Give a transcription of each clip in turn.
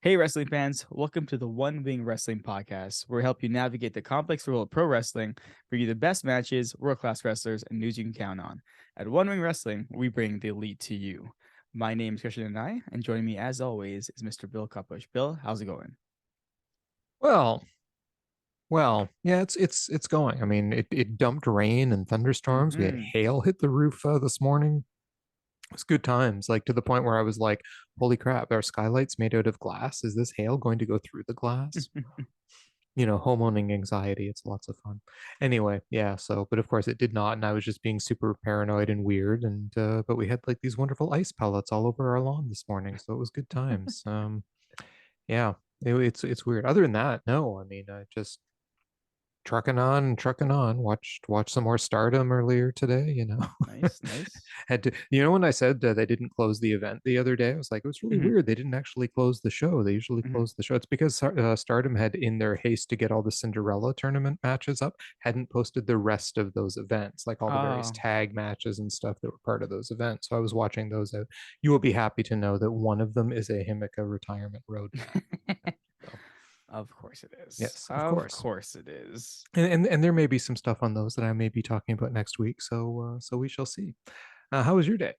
Hey, wrestling fans, welcome to the One Wing Wrestling Podcast, where we help you navigate the complex world of pro wrestling, bring you the best matches, world class wrestlers, and news you can count on. At One Wing Wrestling, we bring the elite to you. My name is Krishna and joining me, as always, is Mr. Bill Cupush. Bill, how's it going? Well, yeah, it's going. I mean, it dumped rain and thunderstorms. We had Mm-hmm. hail hit the roof this morning. It was good times, like to the point where I was like, "Holy crap! Are skylights made out of glass? Is this hail going to go through the glass?" Homeowning anxiety. It's lots of fun. Anyway, yeah. So, but of course, it did not, and I was just being super paranoid and weird. And but we had like these wonderful ice pellets all over our lawn this morning, so it was good times. Yeah, it's weird. Other than that, no. I mean, I just trucking on and trucking on. Watched some more Stardom earlier today. Nice, nice. Had to. When I said they didn't close the event the other day, I was like, it was really Mm-hmm. weird. They didn't actually close the show. They usually Mm-hmm. close the show. It's because Stardom had, in their haste to get all the Cinderella tournament matches up, hadn't posted the rest of those events, like all the various Oh. tag matches and stuff that were part of those events. So I was watching those out. You will be happy to know that one of them is a Himika retirement road match. So, Of course it is. yes, of Of course. course it is. And there may be some stuff on those that I may be talking about next week. So we shall see. How was your day?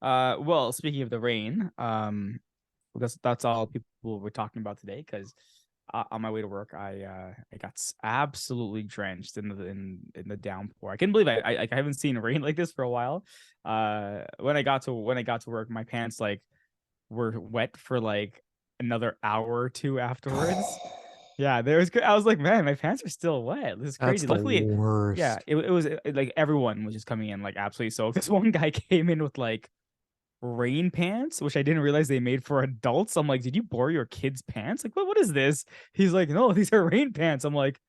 Well, speaking of the rain, that's all people were talking about today because on my way to work, I got absolutely drenched in the downpour. I can't believe I haven't seen rain like this for a while. When I got to work, my pants like were wet for like another hour or two afterwards. Yeah, there was. I was like, man, my pants are still wet. This is That's crazy. the Luckily, yeah, worst. it was like everyone was just coming in like absolutely soaked. This one guy came in with like rain pants, which I didn't realize they made for adults. I'm like, did you borrow your kid's pants? Like, what is this? He's like, no, these are rain pants. I'm like,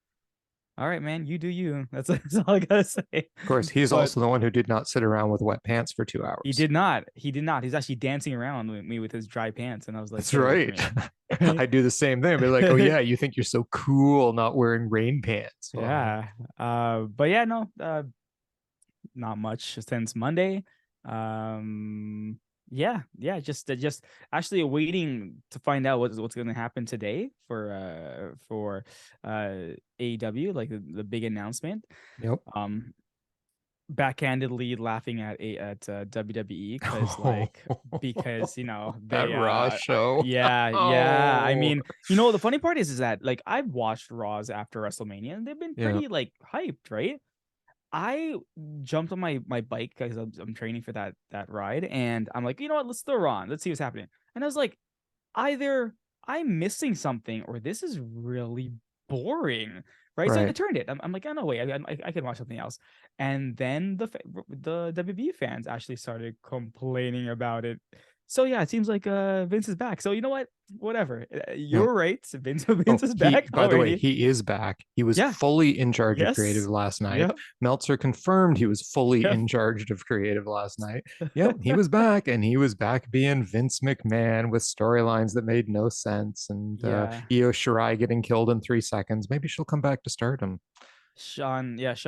all right, man, you do you. That's all I gotta say. Of course, he's But also the one who did not sit around with wet pants for 2 hours. he did not. He did not. He's actually dancing around with me with his dry pants, and I was like, That's get away from right. me. I do the same thing. I'd be like, oh yeah, you think you're so cool not wearing rain pants. Well, Yeah. But yeah, no, not much since Monday. Yeah, just actually waiting to find out what's going to happen today for AEW, like the big announcement. yep. Um, backhandedly laughing at WWE because That they Raw show. yeah, I Oh, mean, the funny part is that like I've watched Raws after WrestleMania and they've been yeah. pretty like hyped, right? I jumped on my bike because I'm training for that ride, and I'm like, you know what? Let's throw her on. Let's see what's happening. And I was like, either I'm missing something or this is really boring, right? So I Right. turned it. I'm like, oh no, wait, I can watch something else. And then the WB fans actually started complaining about it. So yeah, it seems like Vince is back. So you know what? Whatever. Yep. You're right. Vince Oh, is he, back by the way, already. he is back. He was Yeah. fully in charge of creative Yes. last night. Yep. Meltzer confirmed he was fully Yep. in charge of creative last night. Yep, he was back, and he was back being Vince McMahon with storylines that made no sense. And Yeah. Io Shirai getting killed in 3 seconds. Maybe she'll come back to stardom. Sean Ross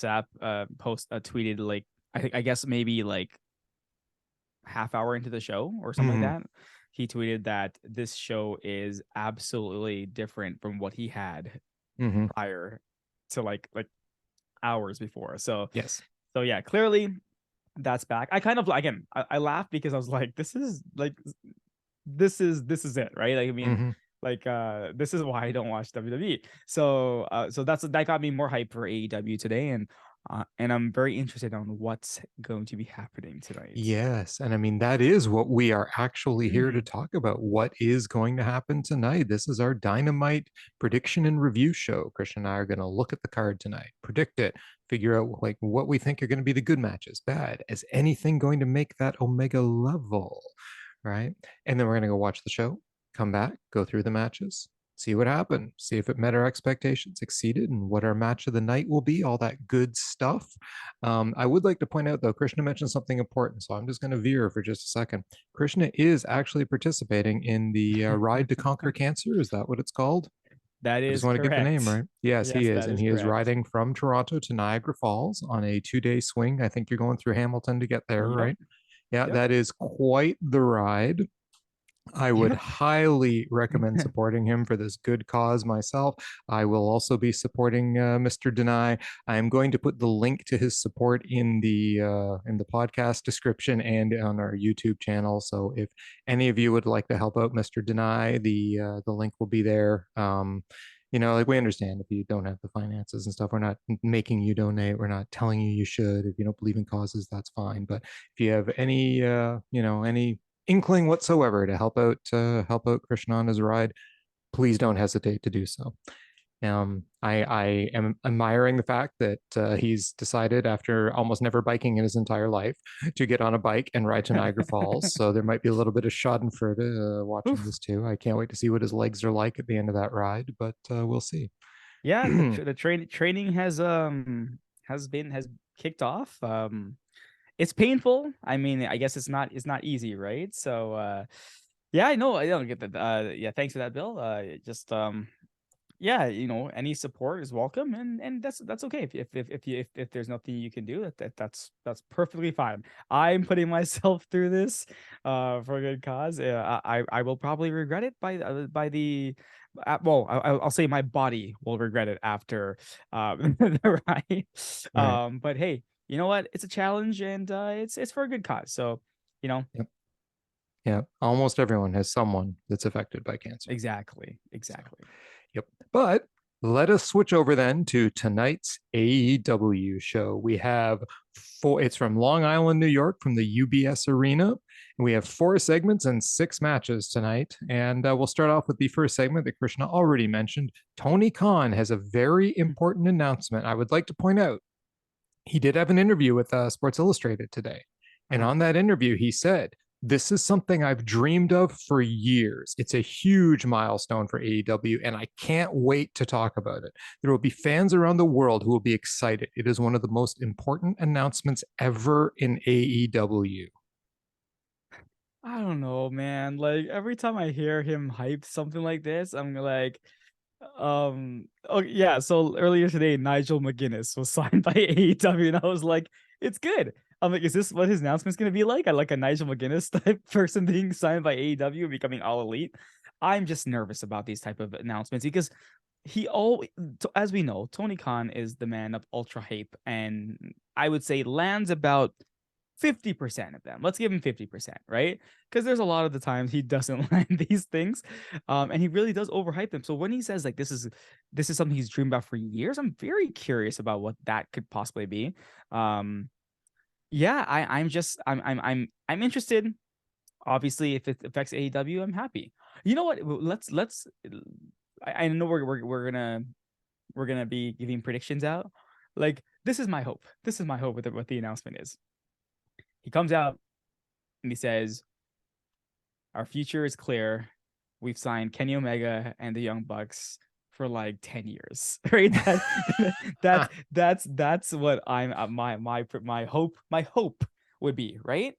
Sapp tweeted like I guess maybe like half hour into the show or something like Mm-hmm. that. He tweeted that this show is absolutely different from what he had Mm-hmm. prior to like hours before. So Yes. so yeah, clearly that's back. I kind of again I laughed because I was like, this is it, right? Like I mean, Mm-hmm. like this is why I don't watch WWE. So that got me more hype for AEW today, and I'm very interested on what's going to be happening tonight. Yes. And I mean, that is what we are actually here to Mhm. talk about. What is going to happen tonight? This is our Dynamite prediction and review show. Christian and I are going to look at the card tonight, predict it, figure out like what we think are going to be the good matches, bad. Is anything going to make that Omega level? Right. And then we're going to go watch the show, come back, go through the matches, see what happened, see if it met our expectations, exceeded, and what our match of the night will be, all that good stuff. I would like to point out, though, Krishna mentioned something important, so I'm just going to veer for just a second. Krishna is actually participating in the Ride to Conquer Cancer. Is that what it's called? That I just is want to get the name correct. right. Yes, he Yes, is. that And is he is correct. riding from Toronto to Niagara Falls on a 2 day swing. I think you're going through Hamilton to get there, Yep. right? Yeah, Yep. that is quite the ride. I would highly recommend supporting him for this good cause myself. I will also be supporting Mr. Deny. I am going to put the link to his support in the podcast description and on our YouTube channel. So if any of you would like to help out Mr. Deny, the link will be there. Like we understand if you don't have the finances and stuff, we're not making you donate. We're not telling you you should. If you don't believe in causes, that's fine. But if you have any inkling whatsoever to help out Krishna on his ride, please don't hesitate to do so. I am admiring the fact that he's decided, after almost never biking in his entire life, to get on a bike and ride to Niagara Falls. So there might be a little bit of Schadenfreude watching Oof. this too. I can't wait to see what his legs are like at the end of that ride, but we'll see. Yeah, the training has kicked off. It's painful. I mean, I guess it's not easy, right? So yeah, I don't get that. Yeah, thanks for that, Bill. Just yeah, any support is welcome, and that's okay. If there's nothing you can do, that's perfectly fine. I'm putting myself through this for a good cause. I will probably regret it by the well, I'll say my body will regret it after the ride. Right. But hey, you know what? It's a challenge, and it's for a good cause. So, you know, Yep. Yeah. Almost everyone has someone that's affected by cancer. exactly, So, exactly. yep. But let us switch over then to tonight's AEW show. We have it's from Long Island, New York, from the UBS Arena. And we have 4 segments and 6 matches tonight. And we'll start off with the first segment that Krishna already mentioned. Tony Khan has a very important announcement. I would like to point out he did have an interview with Sports Illustrated today. And Uh-huh. on that interview, he said, "This is something I've dreamed of for years. It's a huge milestone for AEW, and I can't wait to talk about it. There will be fans around the world who will be excited. It is one of the most important announcements ever in AEW." I don't know, man. Like every time I hear him hype something like this, I'm like, oh yeah. So earlier today, Nigel McGuinness was signed by AEW, and I was like, it's good. I'm like, is this what his announcement's gonna be like? I like a Nigel McGuinness type person being signed by AEW and becoming all elite. I'm just nervous about these type of announcements because as we know, Tony Khan is the man of ultra hype, and I would say lands about 50% of them. Let's give him 50%, right? Because there's a lot of the times he doesn't land these things. And he really does overhype them. So when he says like this is something he's dreamed about for years, I'm very curious about what that could possibly be. Yeah, I'm interested. Obviously, if it affects AEW, I'm happy. You know what? Let's I know we're gonna be giving predictions out. Like, this is my hope. This is my hope with what the announcement is. He comes out and he says, "Our future is clear. We've signed Kenny Omega and the Young Bucks for like 10 years." Right? That's what I'm my hope would be, right?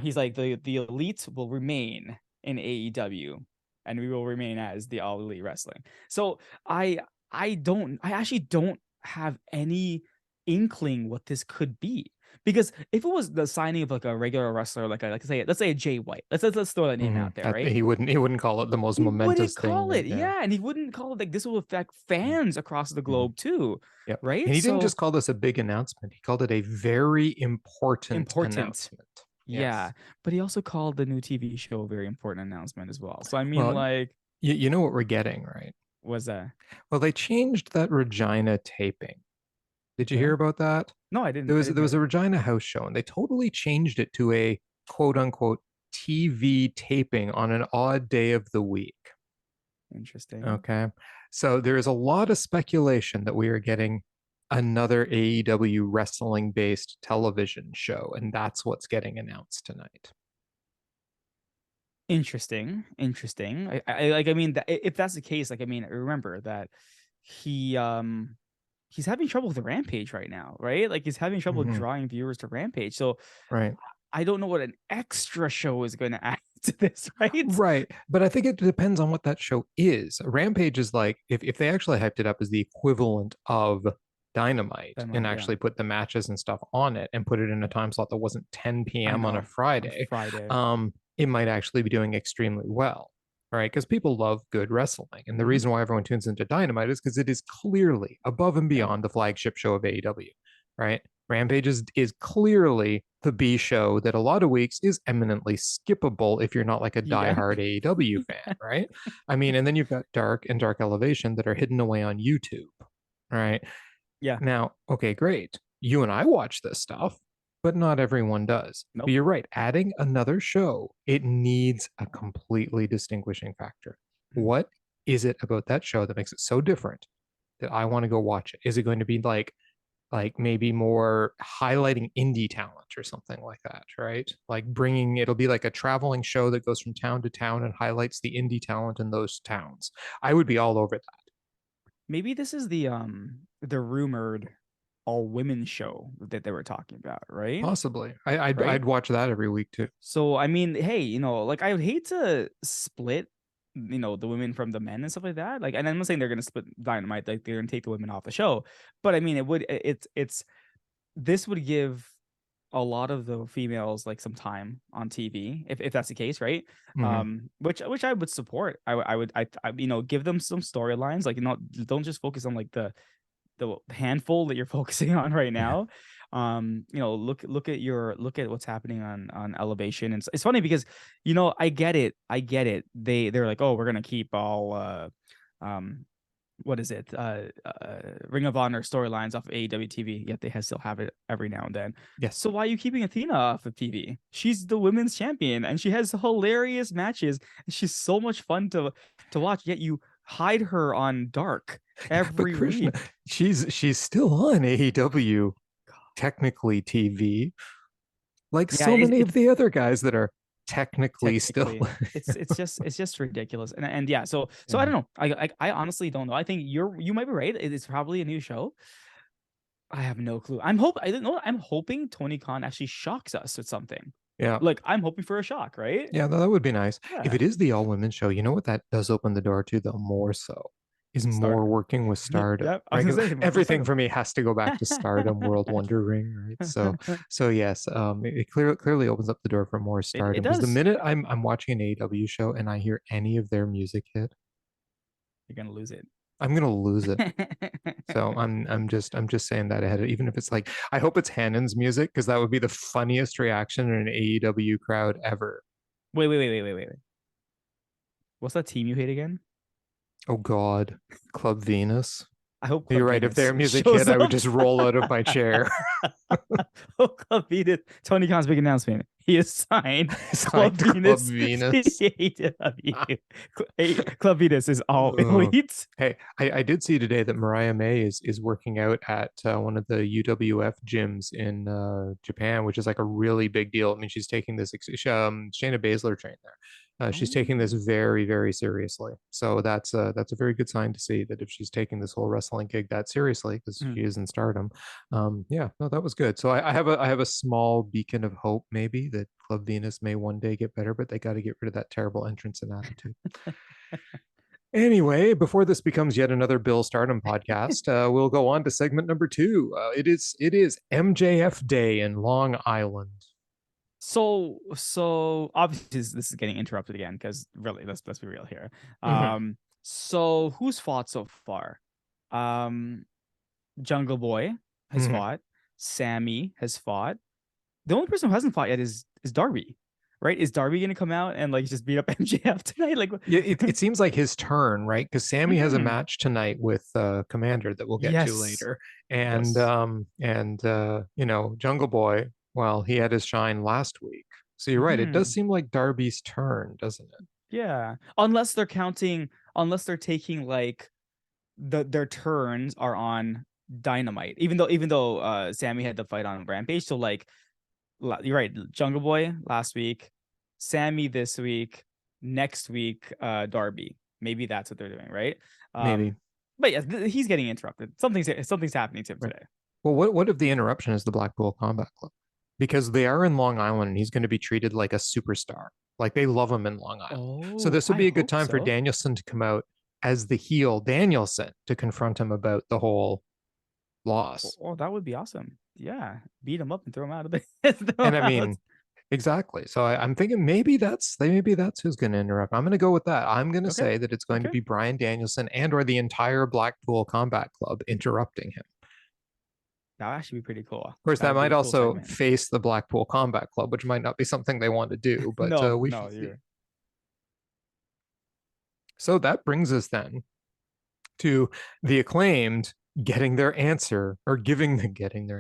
He's like, the elite will remain in AEW, and we will remain as the All Elite Wrestling. So I actually don't have any inkling what this could be. Because if it was the signing of like a regular wrestler, let's say a Jay White, let's throw that name out there, right? He wouldn't call it the most He wouldn't momentous thing call that, it, yeah. yeah, and he wouldn't call it like this will affect fans across the Mhm. globe too, Yep. And right? he didn't So just call this a big announcement. He called it a very important important, announcement. yeah. Yes. But he also called the new TV show a very important announcement as well. So I mean, Well, like, you know what we're getting, right? was that Well, they changed that Regina taping. Did you okay? hear about that? No, I There didn't. I was didn't there hear was a that. Regina house show, and they totally changed it to a quote unquote TV taping on an odd day of the week. Interesting. Okay. So there is a lot of speculation that we are getting another AEW wrestling based television show, and that's what's getting announced tonight. Interesting. I mean, if that's the case, like, I mean, remember that he he's having trouble with the Rampage right now, right? Like, he's having trouble Mhm. drawing viewers to Rampage. So Right. I don't know what an extra show is going to add to this, right? Right. But I think it depends on what that show is. Rampage is like, if they actually hyped it up as the equivalent of Dynamite and Dynamite, yeah. actually put the matches and stuff on it and put it in a time slot that wasn't 10 I p.m. on a know. On Friday, Friday. um, it might actually be doing extremely well, right? Because people love good wrestling. And the reason why everyone tunes into Dynamite is because it is clearly above and Yeah. beyond the flagship show of AEW, right? Rampage is clearly the B show that a lot of weeks is eminently skippable if you're not like a Yeah. diehard AEW fan, right? I mean, and then you've got Dark and Dark Elevation that are hidden away on YouTube, right? Yeah. Now, okay, great. You and I watch this stuff, but not everyone does. But Nope. you're right. Adding another show, it needs a completely distinguishing factor. Mhm. What is it about that show that makes it so different that I want to go watch it? Is it going to be like maybe more highlighting indie talent or something like that, right? Like bringing it'll be like a traveling show that goes from town to town and highlights the indie talent in those towns. I would be all over that. Maybe this is the rumored all women show that they were talking about, right? Possibly. I'd Right. watch that every week too. So I mean, hey, like I would hate to split, the women from the men and stuff like that. Like, and I'm not saying they're gonna split Dynamite, like they're gonna take the women off the show, but I mean, it's this would give a lot of the females like some time on TV if that's the case, right? Mhm. Which I would support. I give them some storylines, like don't just focus on like the handful that you're focusing on right now. Look at what's happening on Elevation, and it's funny because I get it. They're like, oh, we're gonna keep all um what is it, Ring of Honor storylines off of AEW TV, yet they still have it every now and then. Yes. So why are you keeping Athena off of TV? She's the women's champion and she has hilarious matches and she's so much fun to watch, yet you hide her on Dark But every Krishna, week. she's still on AEW, technically TV, like Yeah, so many of the other guys that are technically still. technically it's just ridiculous, and yeah, so I Yeah. don't know. I honestly don't know. I think you might be right. It's probably a new show. I have no clue. I don't know. I'm hoping Tony Khan actually shocks us with something. Yeah. Like I'm hoping for a shock, right? Yeah, that would be nice. If Yeah. it is the all women show, you know what that does open the door to, though, more so is more Stardom. working with Stardom, Yeah, I was right? gonna Because say more for everything Stardom. for me has to go back to Stardom, World Wonder Ring, right? So yes, it clearly opens up the door for more It Stardom. Because the does. minute I'm watching an AEW show and I hear any of their music hit, You're gonna lose it. I'm gonna lose it. So I'm just saying that ahead. Even if it's like, I hope it's Hannon's music because that would be the funniest reaction in an AEW crowd ever. Wait. What's that team you hate again? Oh God, Club Venus. I hope You're Club right. If Venus their music hit, shows I would up. just roll out of my chair. Oh, Club Venus. Tony Khan's big announcement. He has signed Club Signed Club Venus to Venus. AEW. Club Venus is all Oh. elite. Hey, I did see today that Mariah May is working out at one of the UWF gyms in Japan, which is like a really big deal. I mean, she's taking this. Shayna Baszler trained there. She's taking this Oh. very, very seriously. So that's a very good sign to see that if she's taking this whole wrestling gig that seriously, because Mm. she is in Stardom. Yeah, no, that was good. So I have a small beacon of hope, maybe that Club Venus may one day get better, but they got to get rid of that terrible entrance and attitude. Anyway, before this becomes yet another Bill Stardom podcast, we'll go on to segment number two. It is MJF Day in Long Island. So obviously this is getting interrupted again because really let's be real here. Mhm. So who's fought so far? Um, Jungle Boy has Mhm. fought. Sammy has fought. The only person who hasn't fought yet is Darby, right? Is Darby gonna come out and like just beat up MJF tonight? Like, Yeah, it seems like his turn, right? Because Sammy has a mm, match tonight with Komander that we'll get to yes, later, and yes. Jungle Boy. Well, he had his shine last week, so you're right. It does Hmm. seem like Darby's turn, doesn't it? Yeah. Unless they're taking like their turns are on Dynamite. Even though Sammy had the fight on Rampage. So like you're right, Jungle Boy last week, Sammy this week, next week, Darby. Maybe that's what they're doing, right? Maybe. But yeah, he's getting interrupted. Something's happening to him Right. today. Well, what if the interruption is the Blackpool Combat Club? Because they are in Long Island and he's going to be treated like a superstar. Like they love him in Long Island. So Oh, this would I be a good hope time for so. Danielson to come out as the heel Danielson to confront him about the whole loss. Oh, that would be awesome. Yeah, beat him up and throw him out of the throw And him I out. mean, Exactly. So I'm thinking maybe that's who's going to interrupt. I'm going to go with that. I'm going to Okay. say that it's going to Okay. be Bryan Danielson and or the entire Blackpool Combat Club interrupting him. That would actually be pretty cool. Of course, That that would be might a cool also segment. face the Blackpool Combat Club, which might not be something they want to do, but No, we no, shall see. you're So that brings us then to the Acclaimed getting their answer or giving their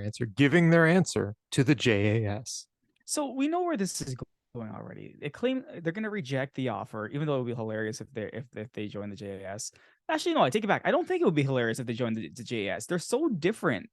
answer to the JAS. so we know where this is going already. They claim they're gonna reject the offer, even though it would be hilarious if they join the JAS. Actually, no, I take it back. I don't think it would be hilarious if they join the JAS. They're so different.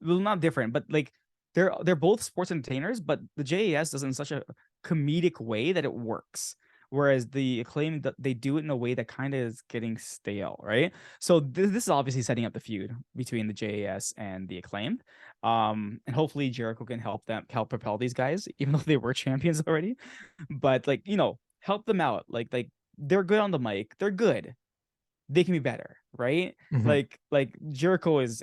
Well, not different, but like they're both sports entertainers, but the JAS does it in such a comedic way that it works. Whereas the Acclaim, they do it in a way that kind of is getting stale, right? So this is obviously setting up the feud between the JAS and the Acclaimed. And hopefully Jericho can help propel these guys, even though they were champions already. But like, help them out. Like they're good on the mic. They're good. They can be better, right? Mhm. Like Jericho is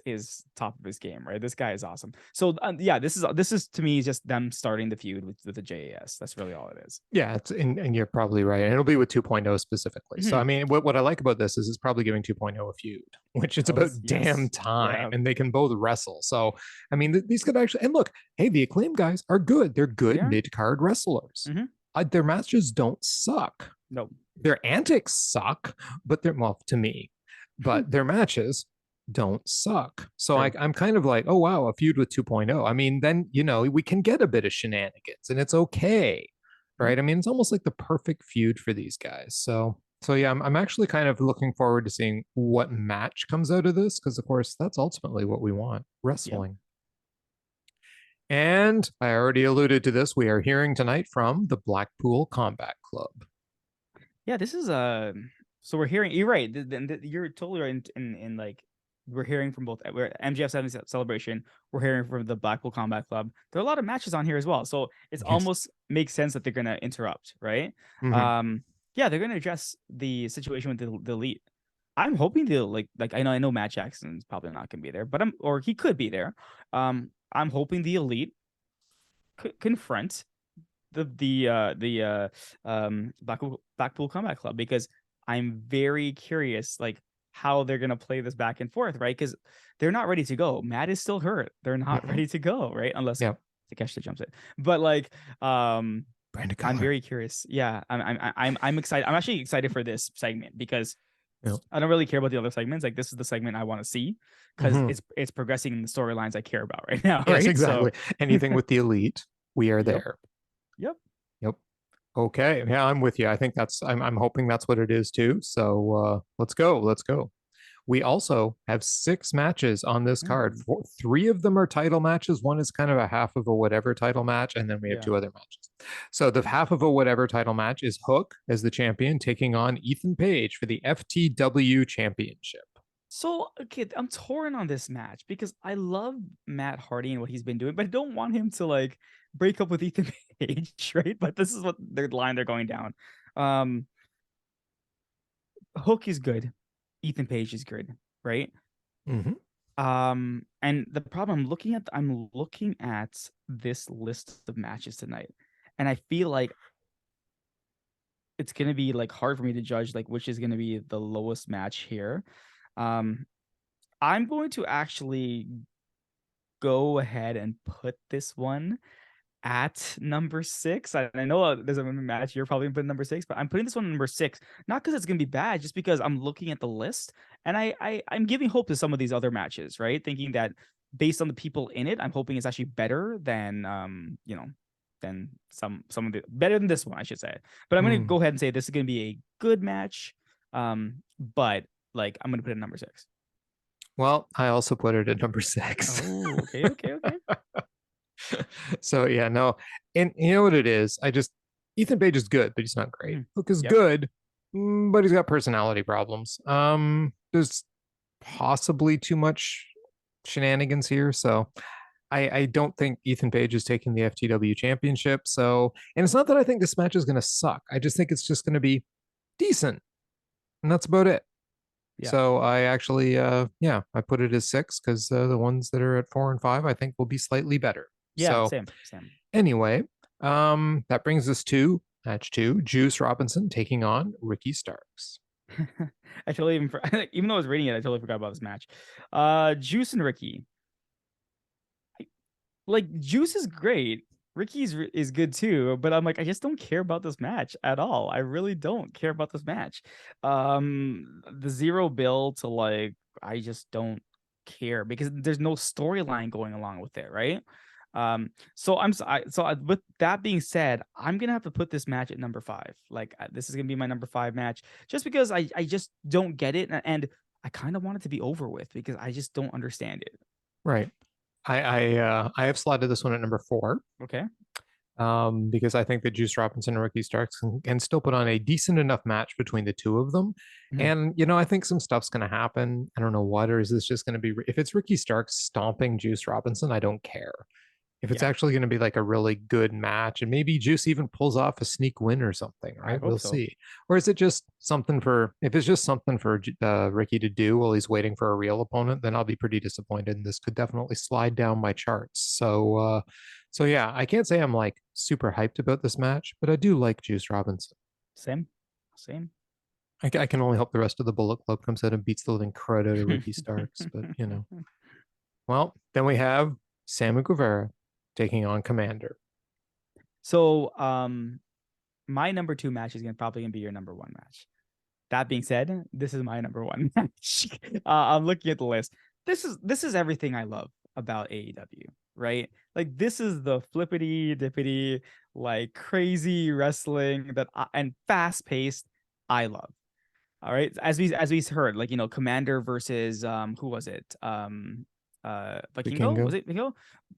top of his game, right? This guy is awesome. So yeah, this is to me just them starting the feud with the JAS. That's really all it is. Yeah, and you're probably right. And it'll be with 2.0 specifically. So, I Mhm. mean, what I like about this is it's probably giving 2.0 a feud, which it's about Hells damn yes. time. Yeah. And they can both wrestle. So, I mean, these could actually, and look, hey, the Acclaim guys are good. They're They good are. mid card wrestlers. Mm-hmm. Their matches don't suck. No. Their antics suck, but well, to me, but their matches don't suck. So True. I'm kind of like, oh, wow, a feud with 2.0. I mean, then, we can get a bit of shenanigans and it's okay. Mhm. Right. I mean, it's almost like the perfect feud for these guys. So yeah, I'm actually kind of looking forward to seeing what match comes out of this because, of course, that's ultimately what we want Yeah. wrestling. And I already alluded to this. We are hearing tonight from the Blackpool Combat Club. Yeah, this is so we're hearing you're right. You're totally right in like we're hearing from both we're MGF 70th celebration, we're hearing from the Blackpool Combat Club. There are a lot of matches on here as well. So it's Yes. almost makes sense that they're gonna interrupt, right? Mm-hmm. Um yeah, they're gonna address the situation with the elite. I'm hoping they'll like I know Matt Jackson's probably not gonna be there, but he could be there. I'm hoping the elite confront the Blackpool Combat Club because I'm very curious like how they're gonna play this back and forth, right? Because they're not ready to go. Matt is still hurt. They're not Mm-hmm. ready to go, right? Unless Yeah. Takeshita jumps it. But like Brandon I'm Cutler. very curious. Yeah, I'm excited. I'm actually excited for this segment because Yeah. I don't really care about the other segments. Like this is the segment I want to see because Mm-hmm. it's progressing in the storylines I care about right now, Yes, right? So exactly. Anything with the elite, we are yep, there. yep. Yep. Okay. Yeah, I'm with you. I think I'm hoping that's what it is too. So let's go. Let's go. We also have 6 matches on this card. Mm, 3 of them are title matches. One is kind of a half of a whatever title match, and then we have yeah. 2 other matches. So the half of a whatever title match is Hook as the champion taking on Ethan Page for the FTW championship. So, okay, I'm torn on this match because I love Matt Hardy and what he's been doing, but I don't want him to like break up with Ethan Page, right? But this is what their line they're going down. Um, Hook is good, Ethan Page is good, right? Mm-hmm. And the problem I'm looking at this list of matches tonight, and I feel like it's gonna be like hard for me to judge like which is gonna be the lowest match here. Um, I'm going to actually go ahead and put this one at number 6. I know there's a match you're probably gonna put number 6, but I'm putting this one number 6, not because it's gonna be bad, just because I'm looking at the list and I'm giving hope to some of these other matches, right? Thinking that based on the people in it, I'm hoping it's actually better than than some of the better than this one, I should say. But I'm gonna Mm. go ahead and say this is gonna be a good match. But like I'm gonna put it at number 6. Well, I also put it at number 6. Oh, okay, okay, okay. So yeah, no, and you know what it is? Ethan Page is good, but he's not great. Mhm. Hook is Yep. good, but he's got personality problems. There's possibly too much shenanigans here, so I don't think Ethan Page is taking the FTW championship. So, and it's not that I think this match is going to suck. I just think it's just going to be decent, and that's about it. Yeah. So I actually, yeah, I put it as 6 because the ones that are at 4 and 5, I think will be slightly better. Yeah, So same, same. anyway, That brings us to match 2, Juice Robinson taking on Ricky Starks. I totally even though I was reading it, I totally forgot about this match. Juice and Ricky. Like Juice is great. Is good too, but I'm like, I just don't care about this match at all. I really don't care about this match. The zero bill to like, I just don't care because there's no storyline going along with it, right? With that being said, I'm gonna have to put this match at number 5. Like, this is gonna be my number 5 match, just because I just don't get it, and I kind of want it to be over with because I just don't understand it. Right. I have slotted this one at number 4. Okay. Because I think that Juice Robinson and Ricky Starks can still put on a decent enough match between the two of them. Mhm. And, I think some stuff's going to happen. I don't know what, or is this just going to be, if it's Ricky Starks stomping Juice Robinson, I don't care. If it's Yeah, actually going to be like a really good match and maybe Juice even pulls off a sneak win or something, I right? hope We'll so. see. Or is it just something if it's just something for Ricky to do while he's waiting for a real opponent, then I'll be pretty disappointed. And this could definitely slide down my charts. So yeah, I can't say I'm like super hyped about this match, but I do like Juice Robinson. Same, same. I can only hope the rest of the Bullet Club comes out and beats the living crud out of Ricky Starks, but Well, then we have Sammy Guevara taking on Komander. So, my number 2 match is probably gonna be your number 1 match. That being said, this is my number 1 match. I'm looking at the list. This is everything I love about AEW, right? Like, this is the flippity dippity, like crazy wrestling and fast paced. I love. All right, as we heard, like, Komander versus who was it? Vikingo, was Vikingo. it Vikingo?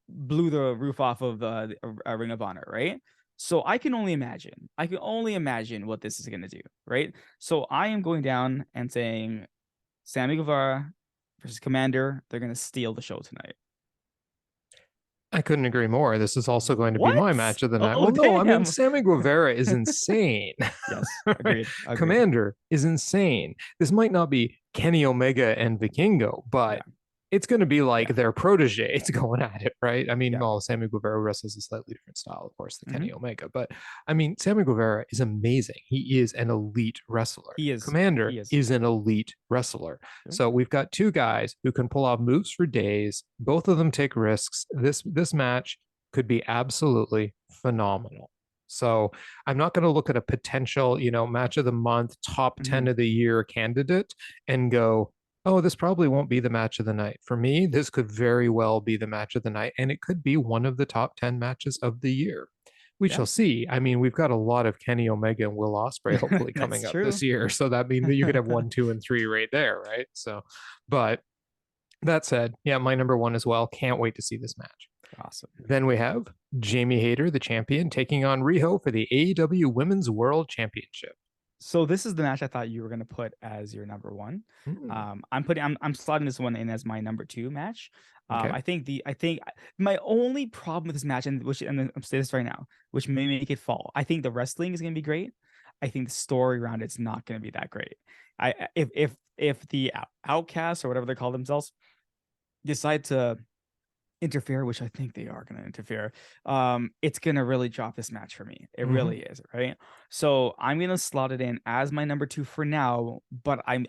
Blew the roof off of Ring of Honor, right? So I can only imagine. I can only imagine what this is gonna do, right? So I am going down and saying Sammy Guevara versus Komander. They're gonna steal the show tonight. I couldn't agree more. This is also going to be What? my match of the night. Oh, Well, no, I mean, damn. Sammy Guevara is insane. Yes, agreed. Agreed. Komander is insane. This might not be Kenny Omega and Vikingo, Yeah, but it's going to be like yeah, their proteges going at it, right? I mean, yeah. well, Sammy Guevara wrestles a slightly different style, of course, than Hmm. Kenny Omega, but I mean, Sammy Guevara is amazing. He is an elite wrestler. He is. Komander He is. is an elite wrestler. Sure. So we've got two guys who can pull off moves for days. Both of them take risks. This match could be absolutely phenomenal. So I'm not going to look at a potential, match of the month, top 10 Mhm. of the year candidate and go, oh, this probably won't be the match of the night. For me, this could very well be the match of the night, and it could be one of the top 10 matches of the year. We Yeah, shall see. I mean, we've got a lot of Kenny Omega and Will Ospreay hopefully that's coming up true. this year. So that means that you could have 1, 2, and 3 right there, right? So, but that said, yeah, my number 1 as well. Can't wait to see this match. Awesome. Then we have Jamie Hayter, the champion, taking on Riho for the AEW Women's World Championship. So this is the match I thought you were gonna put as your number 1. Mm, I'm slotting this one in as my number 2 match. okay. I think my only problem with this match, and I'm saying this right now, which may make it fall. I think the wrestling is gonna be great. I think the story around it's not gonna be that great. If the outcasts or whatever they call themselves decide to interfere, which I think they are going to interfere, it's going to really drop this match for me. It Mm-hmm. really is, right? So I'm going to slot it in as my number 2 for now, but I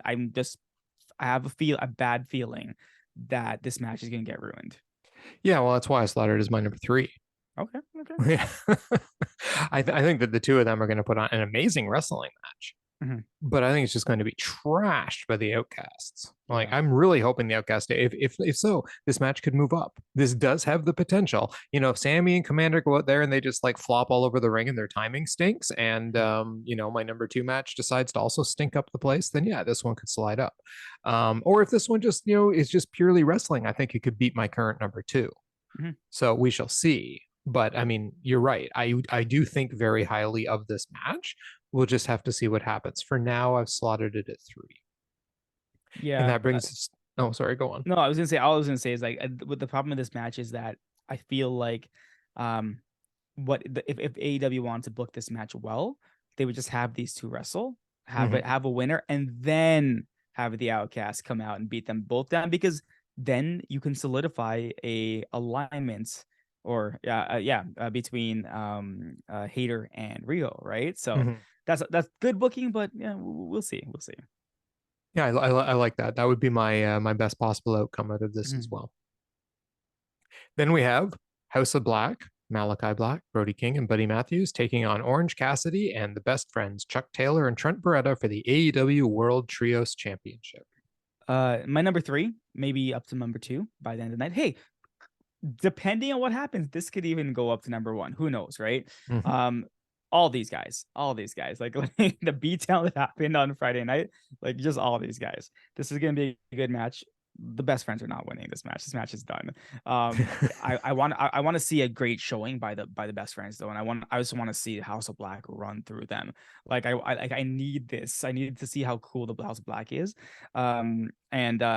have a bad feeling that this match is going to get ruined. Yeah, well, that's why I slotted it as my number 3. Okay, okay. Yeah. I think that the two of them are going to put on an amazing wrestling match. Mhm. But I think it's just going to be trashed by the Outcasts. Like, Yeah. I'm really hoping the Outcasts, if so, this match could move up. This does have the potential. If Sammy and Komander go out there and they just like flop all over the ring and their timing stinks, and my number 2 match decides to also stink up the place, then yeah, this one could slide up. Or if this one just is just purely wrestling, I think it could beat my current number 2. Mhm. So we shall see. But I mean, you're right. I do think very highly of this match. We'll just have to see what happens. For now, I've slotted it at 3. And Yeah. that brings us. Oh, sorry, go on. No, I was gonna say all I was gonna say is like, what the problem with this match is that I feel like, um if AEW wanted to book this match well, they would just have these two wrestle, Mhm. have a winner, and then have the Outcast come out and beat them both down, because then you can solidify a alignment between Hayter and Riho, right? So Mhm. that's good booking, but yeah, we'll see. Yeah, I like that. That would be my my best possible outcome out of this as Mhm. well. Then we have House of Black, Malaki Black, Brody King, and Buddy Matthews taking on Orange Cassidy and the best friends Chuck Taylor and Trent Barretta for the AEW World Trios Championship. My number 3, maybe up to number 2 by the end of the night. Hey, depending on what happens, this could even go up to number 1. Who knows, right? Mhm. Um, all these guys, like the beatdown that happened on Friday night, like just all these guys. This is gonna be a good match. The best friends are not winning this match. This match is done. I want to see a great showing by the best friends though, and I just want to see House of Black run through them. Like I need this. I need to see how cool the House of Black is. And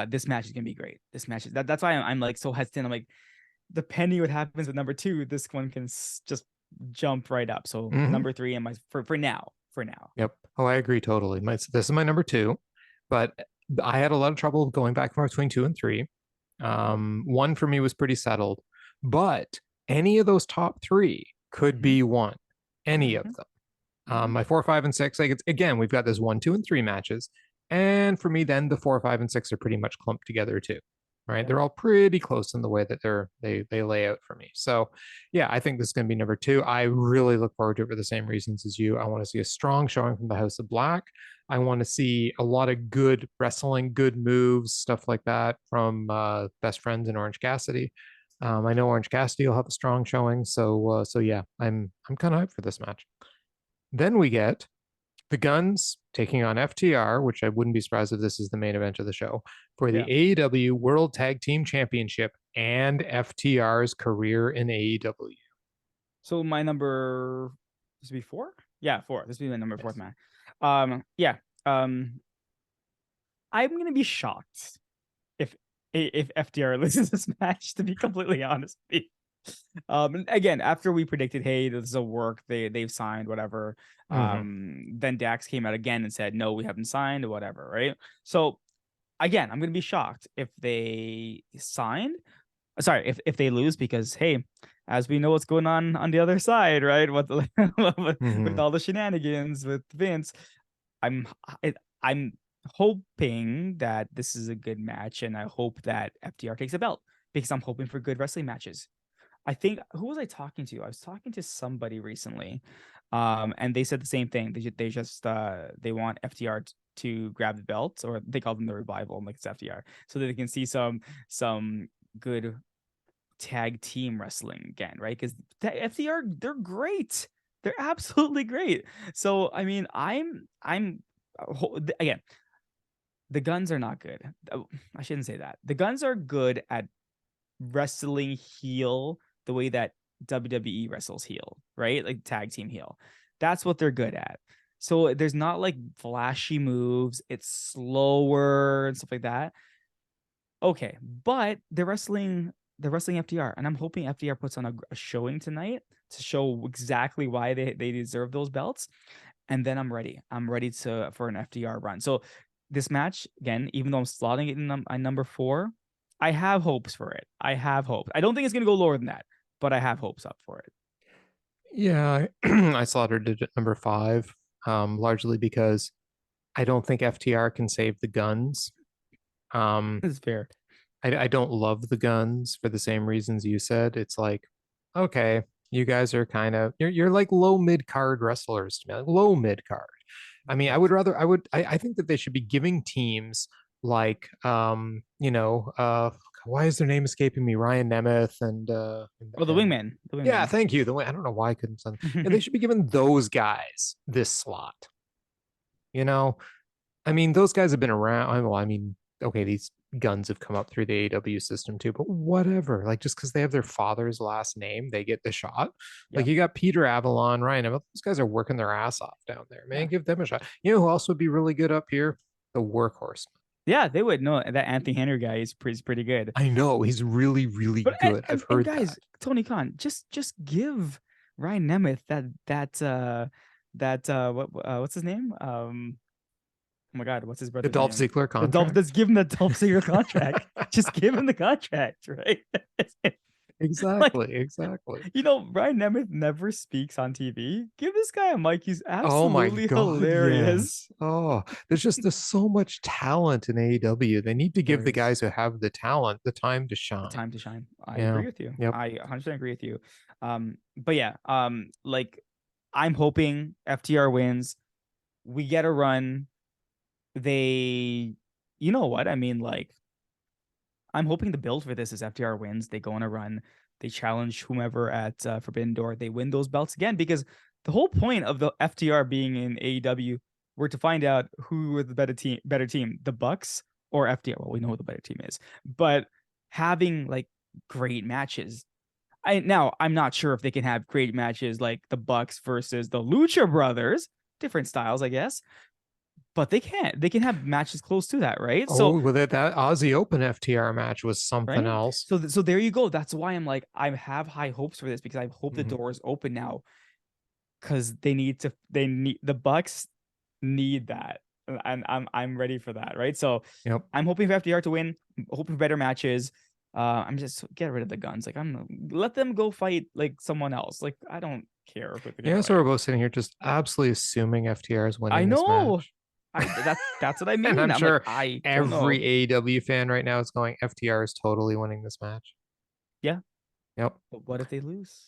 this match is gonna be great. This match is that's why I'm like so hesitant. I'm like, depending what happens with number 2, this one can just jump right up. So Mhm. number 3 and my for now. Yep. Oh, I agree totally. This is my number 2, but I had a lot of trouble going back and forth between 2 and 3. 1 for me was pretty settled, but any of those top 3 could Mm-hmm. be one. Any of Mm-hmm. them. Mm-hmm. My 4, 5, and 6. Like it's again, we've got this 1, 2, and 3 matches, and for me, then the 4, 5, and 6 are pretty much clumped together too. Right? Yep. They're all pretty close in the way that they lay out for me. So, yeah, I think this is going to be number 2. I really look forward to it for the same reasons as you. I want to see a strong showing from the House of Black. I want to see a lot of good wrestling, good moves, stuff like that from Best Friends and Orange Cassidy. I know Orange Cassidy will have a strong showing, so yeah, I'm kind of hyped for this match. Then we get the Guns taking on FTR, which I wouldn't be surprised if this is the main event of the show, for the Yeah. AEW World Tag Team Championship and FTR's career in AEW. So my number, this would be 4. Yeah, 4. This would be my number 4th Yes. man. Yeah. Um, I'm gonna be shocked if FDR loses this match. To be completely honest with you. Again, after we predicted, hey, this will work, they've signed whatever. Mm-hmm. Then Dax came out again and said, no, we haven't signed, whatever, right? So again, I'm gonna be shocked if they signed. Sorry, if they lose, because hey, as we know what's going on the other side, right? What the, with Mm-hmm. all the shenanigans with Vince, I'm I'm hoping that this is a good match, and I hope that FTR takes a belt because I'm hoping for good wrestling matches. I think, who was I talking to? I was talking to somebody recently, and they said the same thing. They just they want FTR to grab the belt, or they call them the revival, like it's FTR, so that they can see some good tag team wrestling again, right? Because FTR, they're great. They're absolutely great. So I mean, I'm again, the Guns are not good. I shouldn't say that. The Guns are good at wrestling heel the way that WWE wrestles heel, right? Like tag team heel. That's what they're good at. So there's not like flashy moves. It's slower and stuff like that. Okay, but they're wrestling FTR, and I'm hoping FTR puts on a showing tonight to show exactly why they deserve those belts, and then I'm ready. I'm ready to for an FTR run. So this match again, even though I'm slotting it in number 4, I have hopes for it. I have hopes. I don't think it's gonna go lower than that, but I have hopes up for it. Yeah, I slaughtered it at number 5, largely because I don't think FTR can save the Guns. Um, It's fair. I don't love the Guns for the same reasons you said. It's like, okay, you guys are kind of you're like low mid card wrestlers to me, like low mid card. I mean, I think that they should be giving teams like why is their name escaping me? Ryan Nemeth Oh, the and wingman, the yeah, wingman. thank you. The way I don't know why I couldn't send. Yeah, they should be giving those guys this slot. You know, I mean, those guys have been around. Well, I mean, okay, these Guns have come up through the AEW system too, but whatever. Like, just because they have their father's last name, they get the shot. Like, Yep. you got Peter Avalon, Ryan. Those guys are working their ass off down there, man. Yeah. Give them a shot. You know who else would be really good up here? The Workhorseman. Yeah, they would know that Anthony Henry guy is pretty good. I know he's really, really But good. I've and heard guys, that. Tony Khan, just give Ryan Nemeth what's his name? Oh my God, what's his The brother's Dolph name? Ziggler The Dolph. contract. Let's give him the Dolph Ziggler contract. Just give him the contract, right? Like, Exactly. Brian Nemeth never speaks on TV. Give this guy a mic. He's Oh my absolutely God, hilarious. yes. Oh, there's so much talent in AEW. They need to give There the is guys who have the talent the time to the shine. time to shine. I Yeah. agree with you. Yep. I 100% agree with you. But yeah, like I'm hoping FTR wins. We get a run. They, you know what? I mean, like, I'm hoping the build for this is FTR wins. They go on a run. They challenge whomever at Forbidden Door. They win those belts again because the whole point of the FTR being in AEW were to find out who were the better team, the Bucks or FTR. Well, we know who the better team is, but having like great matches. I'm not sure if they can have great matches like the Bucks versus the Lucha Brothers, different styles, I guess, but they can. They can have matches close to that, right? So Oh, well, that Aussie Open FTR match was something right? else. So there you go. That's why I'm like I have high hopes for this because I hope the Mhm. door is open now because they need the Bucks need that. And I'm ready for that, right? So Yep. I'm hoping for FDR to win, I'm hoping for better matches. I'm just get rid of the guns. Like let them go fight like someone else. Like I don't care who they're Yeah, gonna so fight. we're both sitting here just absolutely assuming FTR is I winning this know. match. That's what I And mean. I'm I'm like, sure I don't every know. AEW fan right now is going, FTR is totally winning this match. Yeah. Yep. But what if they lose?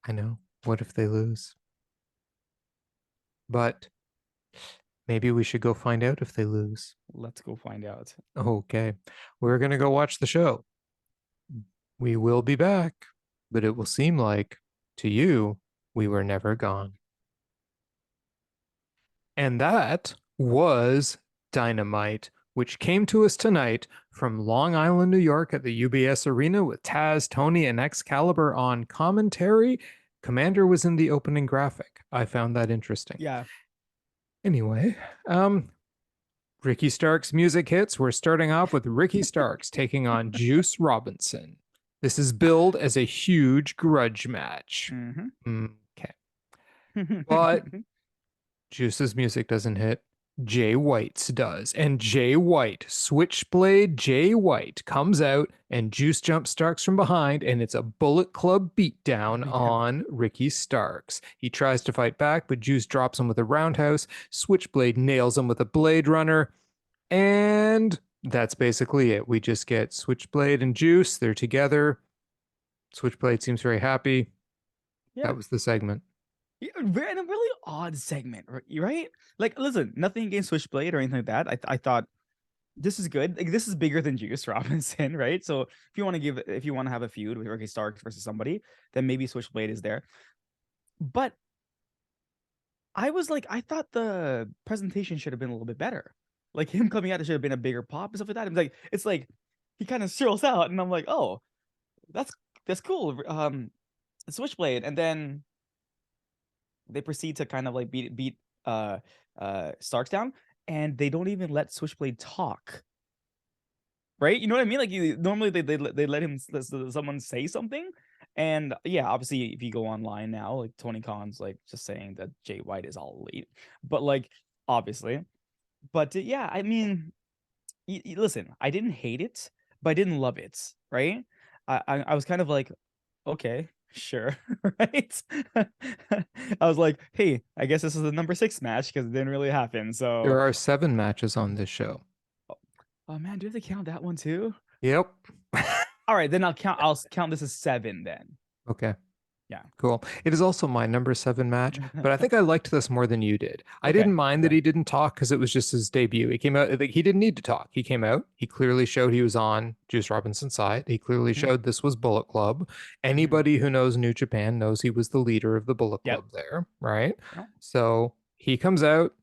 I know. What if they lose? But maybe we should go find out if they lose. Let's go find out. Okay. We're going to go watch the show. We will be back, but it will seem like to you, we were never gone. And that was Dynamite, which came to us tonight from Long Island, New York at the UBS Arena with Taz, Tony, and Excalibur on commentary. Komander was in the opening graphic. I found that interesting. Yeah. Anyway, Ricky Starks music hits. We're starting off with Ricky Starks taking on Juice Robinson. This is billed as a huge grudge match. Okay. But Juice's music doesn't hit. Jay White's does. And Jay White, Switchblade Jay White, comes out and Juice jumps Starks from behind, and it's a Bullet Club beatdown Yeah. on Ricky Starks. He tries to fight back, but Juice drops him with a roundhouse. Switchblade nails him with a Blade Runner. And that's basically it. We just get Switchblade and Juice. They're together. Switchblade seems very happy. Yeah. That was the segment. Yeah, very, and a really odd segment, right? Like, listen, nothing against Switchblade or anything like that. I thought this is good. Like, this is bigger than Juice Robinson, right? So if you want to have a feud with Ricky Starks versus somebody, then maybe Switchblade is there. But I thought the presentation should have been a little bit better. Like him coming out, it should have been a bigger pop and stuff like that. It's like he kind of strolls out, and I'm like, oh, that's that's cool. Switchblade, and then they proceed to kind of like beat Starks down, and they don't even let Switchblade talk. Right? You know what I mean? Like normally they let him let someone say something, and yeah, obviously if you go online now, like Tony Khan's like just saying that Jay White is all elite, but like obviously, but yeah, I mean, listen, I didn't hate it, but I didn't love it. Right? I was kind of like, okay, sure, right? I was like, hey, I guess this is the number 6 match because it didn't really happen. So, There are 7 matches on this show. oh man, do you have to count that one too? Yep. All right, then I'll count this as 7 then. Okay. Yeah. Cool. It is also my number 7 match, but I think I liked this more than you did. I Okay. didn't mind that he didn't talk because it was just his debut. He came out, like, he didn't need to talk. He came out. He clearly showed he was on Juice Robinson's side. He clearly Mhm, showed this was Bullet Club. mhm. Anybody who knows New Japan knows he was the leader of the Bullet Yep. Club there, right? Yeah. So he comes out,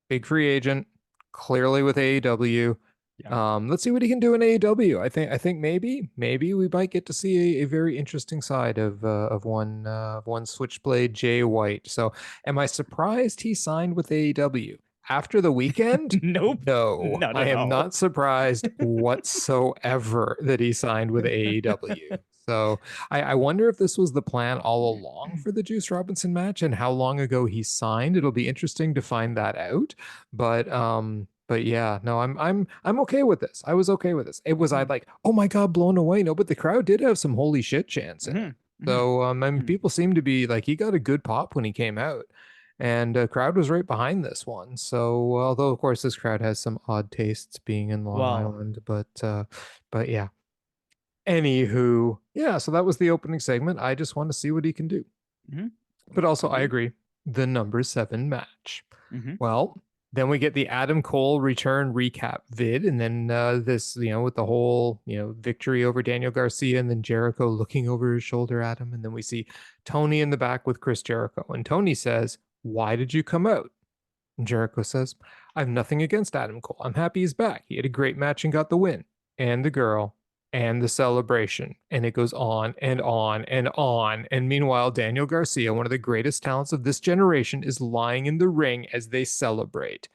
big free agent, clearly with AEW. Yeah. Let's see what he can do in AEW. I think maybe we might get to see a very interesting side of one Switchblade Jay White. So, am I surprised he signed with AEW after the weekend? Nope. No, Not I at am all. not surprised whatsoever that he signed with AEW. So I wonder if this was the plan all along for the Juice Robinson match and how long ago he signed. It'll be interesting to find that out. But yeah, no, I'm okay with this. I was okay with this. It was I Mhm, like, oh my god, blown away. No, but the crowd did have some holy shit chants in it. mhm, mhm, So I mean, mhm. people seem to be like he got a good pop when he came out, and the crowd was right behind this one. So although of course this crowd has some odd tastes being in Long Well, Island, but yeah. Anywho, yeah. So that was the opening segment. I just want to see what he can do. mhm, But also, I agreed. agree. The number 7 match. Mhm. Well, then we get the Adam Cole return recap vid, and then this, with the whole, victory over Daniel Garcia, and then Jericho looking over his shoulder at him, and then we see Tony in the back with Chris Jericho, and Tony says, "Why did you come out?" And Jericho says, "I have nothing against Adam Cole. I'm happy he's back. He had a great match and got the win, and the girl, and the celebration." And it goes on and on and on. And meanwhile, Daniel Garcia, one of the greatest talents of this generation, is lying in the ring as they celebrate.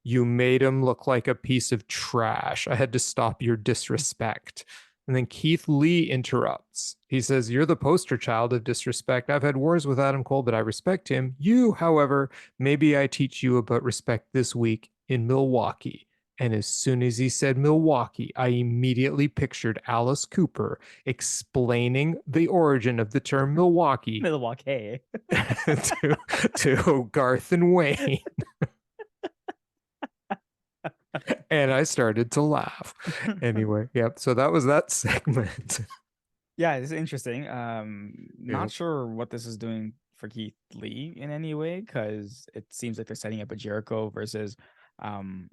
"You made him look like a piece of trash. I had to stop your disrespect." And then Keith Lee interrupts. He says, "You're the poster child of disrespect. I've had wars with Adam Cole, but I respect him. You, however, maybe I teach you about respect this week in Milwaukee." And as soon as he said Milwaukee, I immediately pictured Alice Cooper explaining the origin of the term Milwaukee Milwaukee. to Garth and Wayne. And I started to laugh. Anyway, yep. So that was that segment. Yeah, it's interesting. Yeah. Not sure what this is doing for Keith Lee in any way, because it seems like they're setting up a Jericho versus um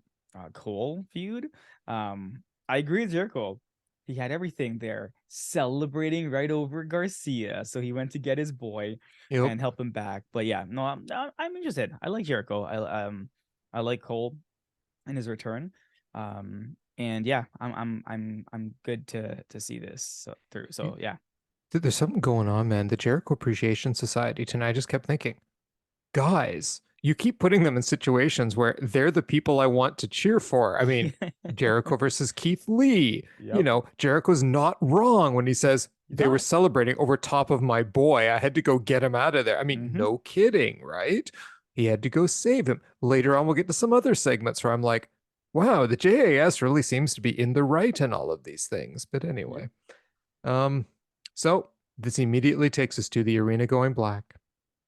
Cole feud. I agree with Jericho. He had everything there, celebrating right over Garcia. So he went to get his boy Yep. and help him back. But yeah, no, I'm interested. I like Jericho. I like Cole in his return. And yeah, I'm good to see this through. So yeah. There's something going on, man. The Jericho Appreciation Society tonight, I just kept thinking, guys, you keep putting them in situations where they're the people I want to cheer for. I mean, Jericho versus Keith Lee. Yep. Jericho's not wrong when he says He's they were not. celebrating over top of my boy. I had to go get him out of there. I mean, Mm-hmm. no kidding, right? He had to go save him. Later on, we'll get to some other segments where I'm like, wow, the JAS really seems to be in the right in all of these things. But Yep. anyway, um, so this immediately takes us to the arena going black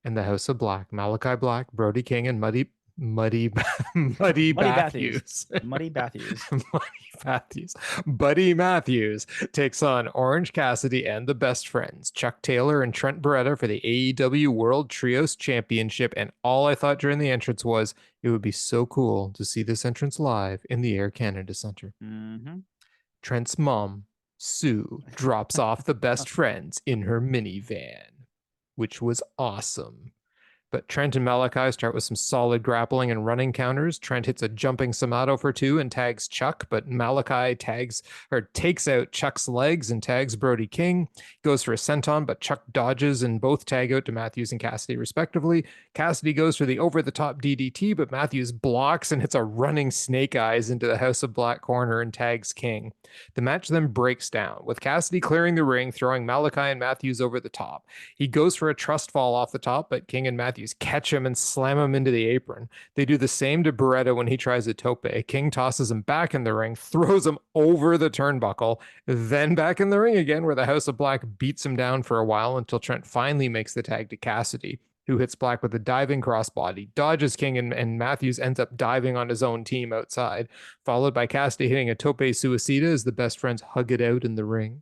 and the House of Black. Malachi Black, Brody King, and Muddy Muddy Muddy Matthews. Matthews. Muddy Matthews. Muddy Matthews. Buddy Matthews takes on Orange Cassidy and the Best Friends, Chuck Taylor and Trent Barretta for the AEW World Trios Championship. And all I thought during the entrance was it would be so cool to see this entrance live in the Air Canada Center. Mm-hmm. Trent's mom, Sue, drops off the Best Friends in her minivan, which was awesome. But Trent and Malaki start with some solid grappling and running counters. Trent hits a jumping Samato for 2 and tags Chuck, but Malaki takes out Chuck's legs and tags Brody King. Goes for a senton, but Chuck dodges and both tag out to Matthews and Cassidy respectively. Cassidy goes for the over-the-top DDT, but Matthews blocks and hits a running snake eyes into the House of Black corner and tags King. The match then breaks down, with Cassidy clearing the ring, throwing Malaki and Matthews over the top. He goes for a trust fall off the top, but King and Matthews catch him and slam him into the apron. They do the same to Barretta when he tries a tope. King tosses him back in the ring, throws him over the turnbuckle, then back in the ring again, where the House of Black beats him down for a while until Trent finally makes the tag to Cassidy, who hits Black with a diving crossbody, dodges King, and Matthews ends up diving on his own team outside, followed by Cassidy hitting a tope suicida as the Best Friends hug it out in the ring.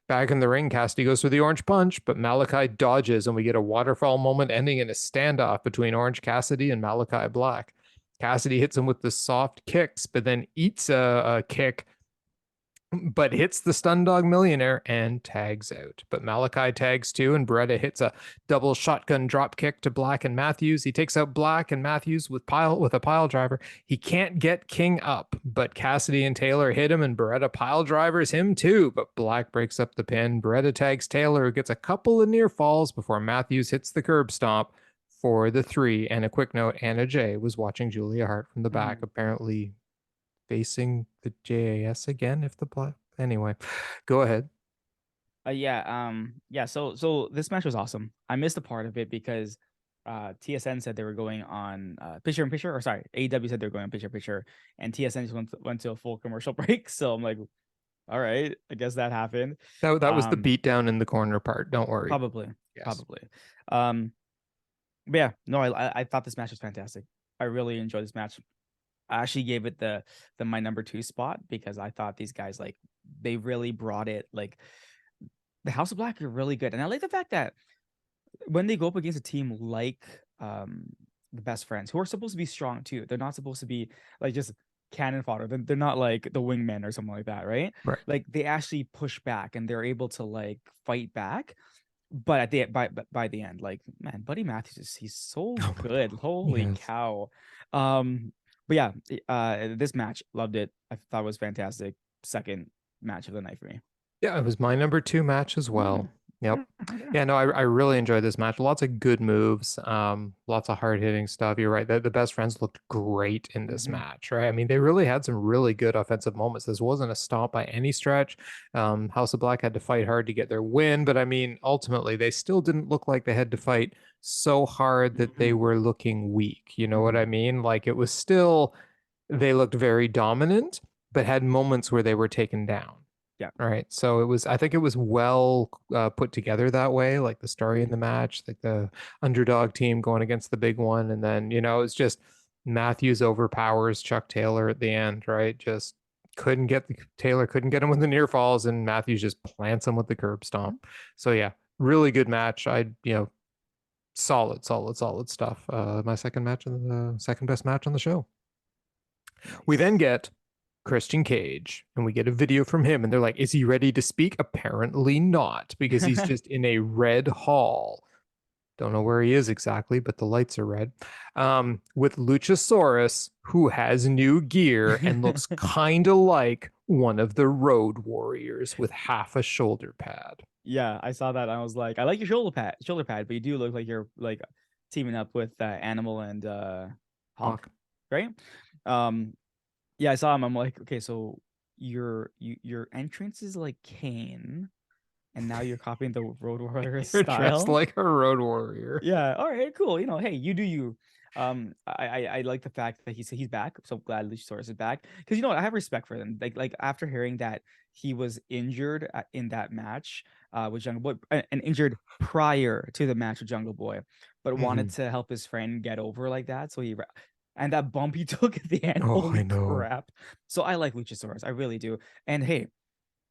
Back in the ring, Cassidy goes for the orange punch, but Malaki dodges, and we get a waterfall moment ending in a standoff between Orange Cassidy and Malaki Black. Cassidy hits him with the soft kicks, but then eats a kick, but hits the Stun Dog Millionaire and tags out. But Malaki tags too, and Barretta hits a double shotgun drop kick to Black and Matthews. He takes out Black and Matthews with a pile driver. He can't get King up, but Cassidy and Taylor hit him, and Barretta pile drivers him too. But Black breaks up the pin. Barretta tags Taylor, who gets a couple of near falls before Matthews hits the curb stomp for the 3. And a quick note: Anna Jay was watching Julia Hart from the back, Mm. apparently facing the JAS again. If the Black, anyway, go ahead. Yeah, yeah, so this match was awesome. I missed a part of it because TSN said they were going on picture in picture, or sorry, AEW said they were going on picture in picture, and TSN just went to a full commercial break. So I'm like, all right, I guess that happened. That was the beatdown in the corner part. Don't worry. Probably, Yes. probably. But yeah, no, I thought this match was fantastic. I really enjoyed this match. I actually gave it the my number 2 spot because I thought these guys, like, they really brought it. Like, the House of Black are really good, and I like the fact that when they go up against a team like the Best Friends, who are supposed to be strong too, they're not supposed to be like just cannon fodder. They're not like the wingmen or something like that, right? Right. Like, they actually push back and they're able to like fight back. But at the by the end, like, man, Buddy Matthews he's so good. Holy Yes. cow. But yeah, this match, loved it. I thought it was fantastic. Second match of the night for me. Yeah, it was my number 2 match as well. Yep. Yeah, no, I really enjoyed this match. Lots of good moves, lots of hard hitting stuff. You're right. The Best Friends looked great in this match, right? I mean, they really had some really good offensive moments. This wasn't a stomp by any stretch. House of Black had to fight hard to get their win, but I mean, ultimately, they still didn't look like they had to fight so hard that they were looking weak. You know what I mean? Like, it was still, they looked very dominant, but had moments where they were taken down. Yeah. All right. So I think it was well put together that way, like the story in the match, like the underdog team going against the big one. And then, it's just Matthews overpowers Chuck Taylor at the end, right? Just Taylor couldn't get him with the near falls, and Matthews just plants him with the curb stomp. So yeah, really good match. Solid stuff. My second match of the second best match on the show. We then get Christian Cage, and we get a video from him, and they're like, is he ready to speak? Apparently not, because he's just in a red hall. Don't know where he is exactly, but the lights are red. With Luchasaurus, who has new gear and looks kind of like one of the Road Warriors with half a shoulder pad. Yeah, I saw that. And I was like, I like your shoulder pad, but you do look like you're like teaming up with Animal and Hawk, right? Yeah, I saw him. I'm like, okay, so your entrance is like Kane, and now you're copying the Road Warrior style. Dressed like a Road Warrior. Yeah. All right. Cool. Hey, you do you. I like the fact that he's back. So glad Luchasaurus is back, because I have respect for them. Like after hearing that he was injured in that match with Jungle Boy, and injured prior to the match with Jungle Boy, but wanted to help his friend get over like that. So and that bump he took at the end. Holy crap. So I like Luchasaurus. I really do. And hey,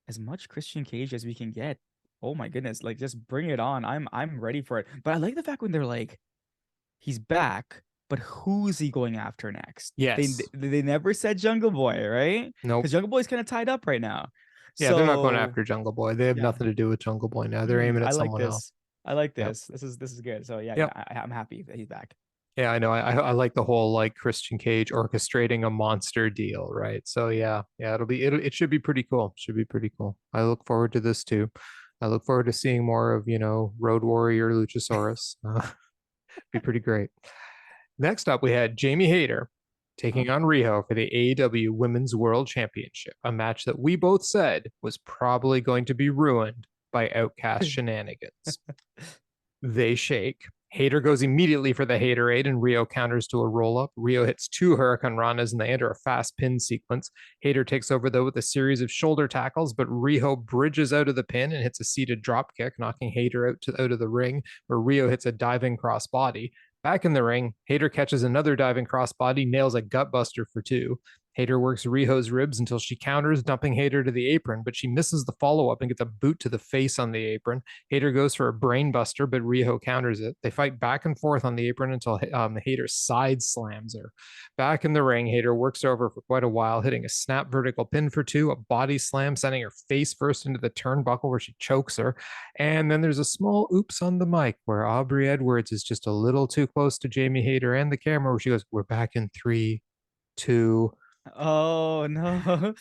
as much Christian Cage as we can get. Oh my goodness. Like, just bring it on. I'm ready for it. But I like the fact when they're like, he's back, but who's he going after next? Yes. They never said Jungle Boy, right? No. Nope. Because Jungle Boy's kind of tied up right now. Yeah, so, they're not going after Jungle Boy. They have nothing to do with Jungle Boy now. They're aiming at someone else. I like this. Yep. This is good. So yeah, I'm happy that he's back. Yeah, I know. I like the whole like Christian Cage orchestrating a monster deal, right? So yeah, it should be pretty cool. Should be pretty cool. I look forward to this too. I look forward to seeing more of Road Warrior Luchasaurus. Be pretty great. Next up, we had Jamie Hayter taking on Riho for the AEW Women's World Championship, a match that we both said was probably going to be ruined by Outcast shenanigans. They shake. Hayter goes immediately for the Haterade, and Riho counters to a roll-up. Riho hits 2 Hurricane Ranas, and they enter a fast pin sequence. Hayter takes over, though, with a series of shoulder tackles, but Riho bridges out of the pin and hits a seated drop kick, knocking Hayter out of the ring, where Riho hits a diving crossbody. Back in the ring, Hayter catches another diving crossbody, nails a gutbuster for 2. Hayter works Riho's ribs until she counters, dumping Hayter to the apron, but she misses the follow-up and gets a boot to the face on the apron. Hayter goes for a brainbuster, but Riho counters it. They fight back and forth on the apron until Hayter side slams her. Back in the ring, Hayter works her over for quite a while, hitting a snap vertical pin for 2, a body slam, sending her face first into the turnbuckle where she chokes her. And then there's a small oops on the mic where Aubrey Edwards is just a little too close to Jamie Hayter and the camera, where she goes, "We're back in 3, 2." Oh no.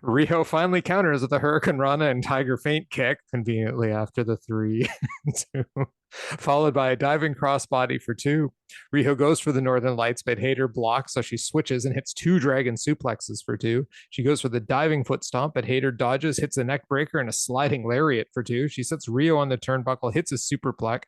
Riho finally counters with a Hurricane Rana and Tiger Feint kick conveniently after the 3, 2. Followed by a diving crossbody for 2. Riho goes for the Northern Lights, but Hayter blocks, so she switches and hits 2 dragon suplexes for 2. She goes for the diving foot stomp, but Hayter dodges, hits a neck breaker and a sliding lariat for 2. She sets Riho on the turnbuckle, hits a superplex,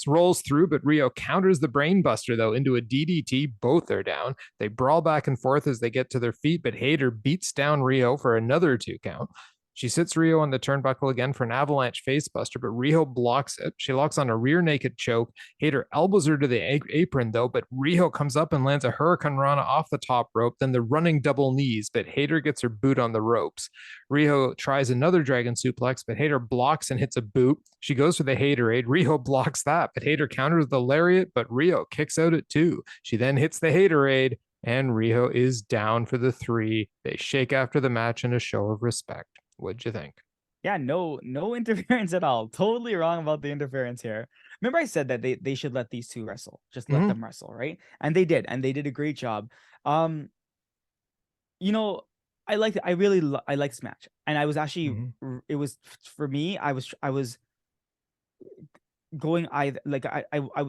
rolls through, but Riho counters the brainbuster, though, into a DDT. Both are down. They brawl back and forth as they get to their feet, but Hayter beats down Riho for another 2 count. She sits Riho on the turnbuckle again for an avalanche facebuster, but Riho blocks it. She locks on a rear naked choke. Hayter elbows her to the apron, though, but Riho comes up and lands a Hurricane Rana off the top rope, then the running double knees, but Hayter gets her boot on the ropes. Riho tries another dragon suplex, but Hayter blocks and hits a boot. She goes for the Hayterade. Riho blocks that, but Hayter counters the lariat, but Riho kicks out at 2. She then hits the Hayterade, and Riho is down for the 3. They shake after the match in a show of respect. What'd you think? Yeah, no interference at all. Totally wrong about the interference here. Remember I said that they should let these two wrestle. Just let them wrestle, right? And they did a great job. You know, I liked it. I like this match. And I was actually it was for me, I was going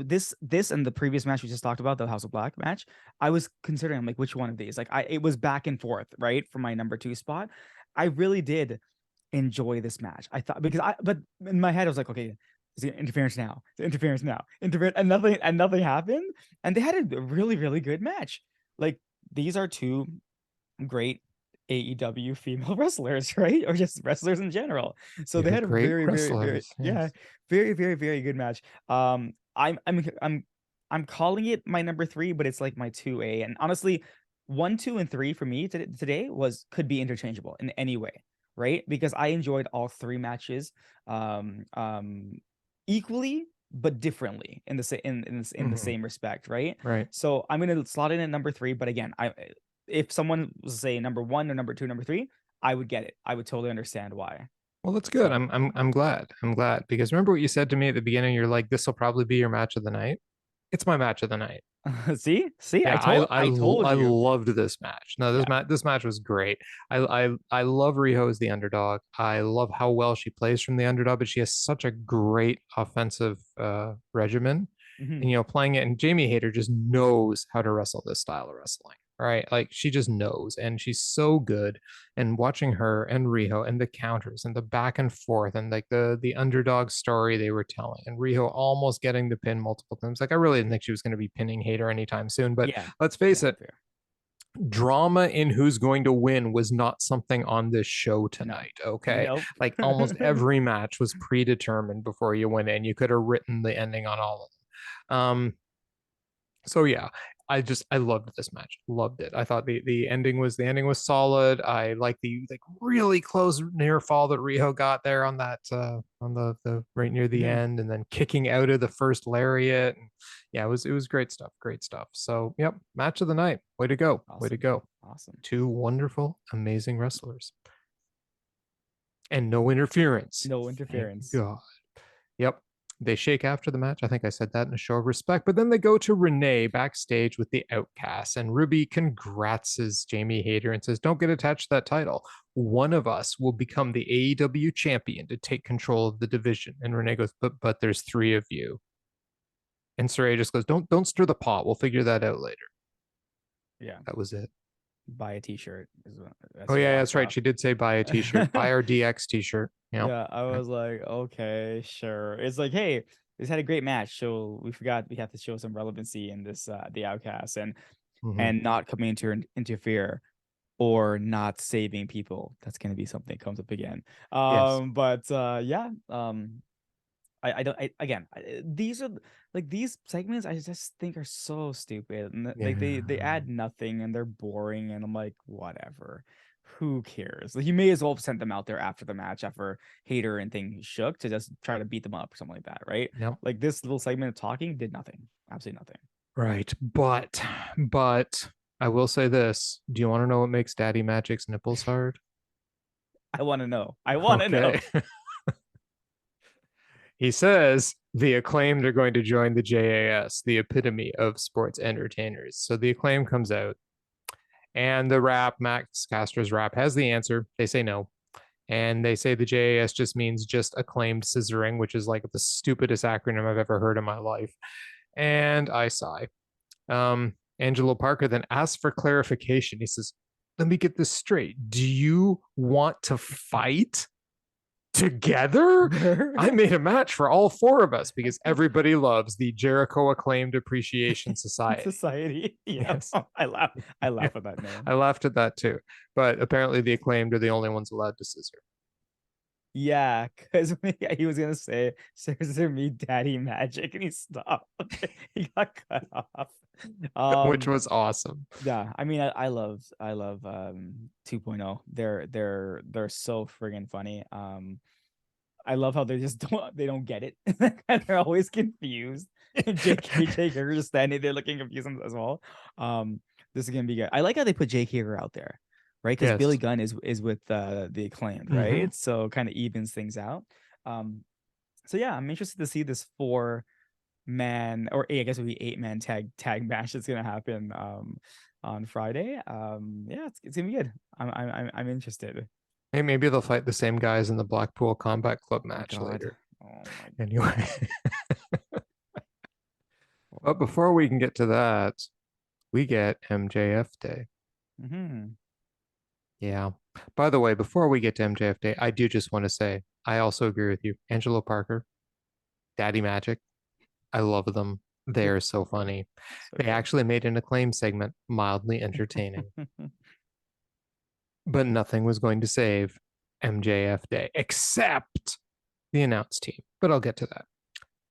this and the previous match we just talked about, the House of Black match, I was considering like which one of these. Like it was back and forth, right? For my number 2 spot. I really did enjoy this match. I thought but in my head I was like, okay, is it interference now? Interference now. Interference, and nothing happened. And they had a really, really good match. Like these are 2 great AEW female wrestlers, right? Or just wrestlers in general. So they had a very, very, very, very, very good match. I'm calling it my number 3, but it's like my 2A. And honestly, 1, 2, and 3 for me today could be interchangeable in any way, right? Because I enjoyed all 3 matches equally but differently in the same respect, right? Right. So I'm gonna slot in at number 3, but again, if someone was to say number 1 or number 2, number 3, I would get it. I would totally understand why. Well, that's good. So, I'm glad. I'm glad because remember what you said to me at the beginning. You're like, this will probably be your match of the night. It's my match of the night. see, Yeah, I told I you. loved this match. No, this match was great. I love Riho as the underdog. I love how well she plays from the underdog, but she has such a great offensive regimen. And playing it, and Jamie Hayter just knows how to wrestle this style of wrestling. Right, like she just knows, and she's so good. And watching her and Riho and the counters and the back and forth and like the underdog story they were telling, and Riho almost getting the pin multiple times. Like I really didn't think she was going to be pinning Hayter anytime soon. But let's face it, fair. Drama in who's going to win was not something on this show tonight. Okay, nope. Like almost every match was predetermined before you went in. You could have written the ending on all of them. So yeah, I loved this match. Loved it. I thought the ending was solid. I like the really close near fall that Riho got there on that on the right near the end, and then kicking out of the first lariat. And yeah, it was great stuff. Great stuff. So yep, match of the night. Way to go. Awesome. Way to go. Awesome. 2 wonderful, amazing wrestlers. And no interference. No interference. Thank God. Yep. They shake after the match. I think I said that in a show of respect. But then they go to Renee backstage with the Outcasts. And Ruby congrats Jamie Hayter and says, don't get attached to that title. One of us will become the AEW champion to take control of the division. And Renee goes, but there's 3 of you. And Saraya just goes, don't stir the pot. We'll figure that out later. Yeah. That was it. Buy a t-shirt. Oh yeah, that's right. She did say buy a t-shirt. Buy our DX t-shirt. Yep. Yeah, I was like, okay, sure. It's like, hey, this had a great match, so we forgot we have to show some relevancy in this the Outcasts and not coming to interfere or not saving people. That's gonna be something that comes up again. These are like these segments I just think are so stupid, and like they add nothing and they're boring, and I'm like, whatever, who cares? Like, you may as well have sent them out there after the match, after Hayter and thing shook, to just try to beat them up or something like that, right? Yep. Like this little segment of talking did nothing, absolutely nothing. Right, but I will say this: do you want to know what makes Daddy Magic's nipples hard? I want to know. I want to know. He says the Acclaimed are going to join the JAS, the epitome of sports entertainers. So the Acclaim comes out, and the rap, Max Castro's rap, has the answer. They say no. And they say the JAS just means just acclaimed scissoring, which is like the stupidest acronym I've ever heard in my life. And I sigh. Angelo Parker then asks for clarification. He says, let me get this straight. Do you want to fight together? I made a match for all four of us because everybody loves the Jericho Acclaimed Appreciation Society. Yeah. Yes. I laugh at that name. I laughed at that too. But apparently the Acclaimed are the only ones allowed to scissor. Yeah, because he was gonna say scissor me daddy magic and he stopped. He got cut off. Which was awesome. Yeah, I mean, I love 2.0. They're so friggin' funny. I love how they don't get it. And they're always confused. Jake Hager just standing there looking confused as well. This is gonna be good. I like how they put Jake Hager out there, right? Because Yes. Billy Gunn is with the Acclaimed, right? So kind of evens things out. So yeah, I'm interested to see this 4-man, or I guess it would be 8-man tag match that's gonna happen on Friday. Yeah, it's gonna be good. I'm interested. Hey, maybe they'll fight the same guys in the Blackpool Combat Club match God. later. Oh my Anyway. But before we can get to that, we get MJF Day. Mm-hmm. Yeah. By the way, before we get to MJF Day, I do just want to say I also agree with you. Angelo Parker, Daddy Magic. I love them. They are so funny. So They actually made an Acclaim segment mildly entertaining. But nothing was going to save MJF Day except the announce team. But I'll get to that.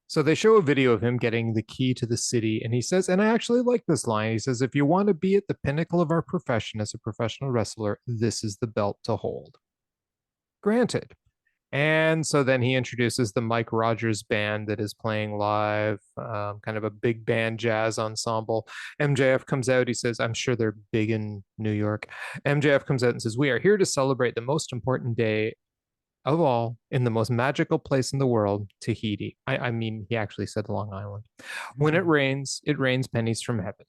So they show a video of him getting the key to the city, and he says, and I actually like this line. He says, if you want to be at the pinnacle of our profession as a professional wrestler, this is the belt to hold. Granted. And so then he introduces the Mike Rogers band that is playing live, kind of a big band jazz ensemble. MJF comes out. He says, I'm sure they're big in New York. MJF comes out and says, we are here to celebrate the most important day of all in the most magical place in the world, Tahiti. I mean, he actually said Long Island. When it rains pennies from heaven.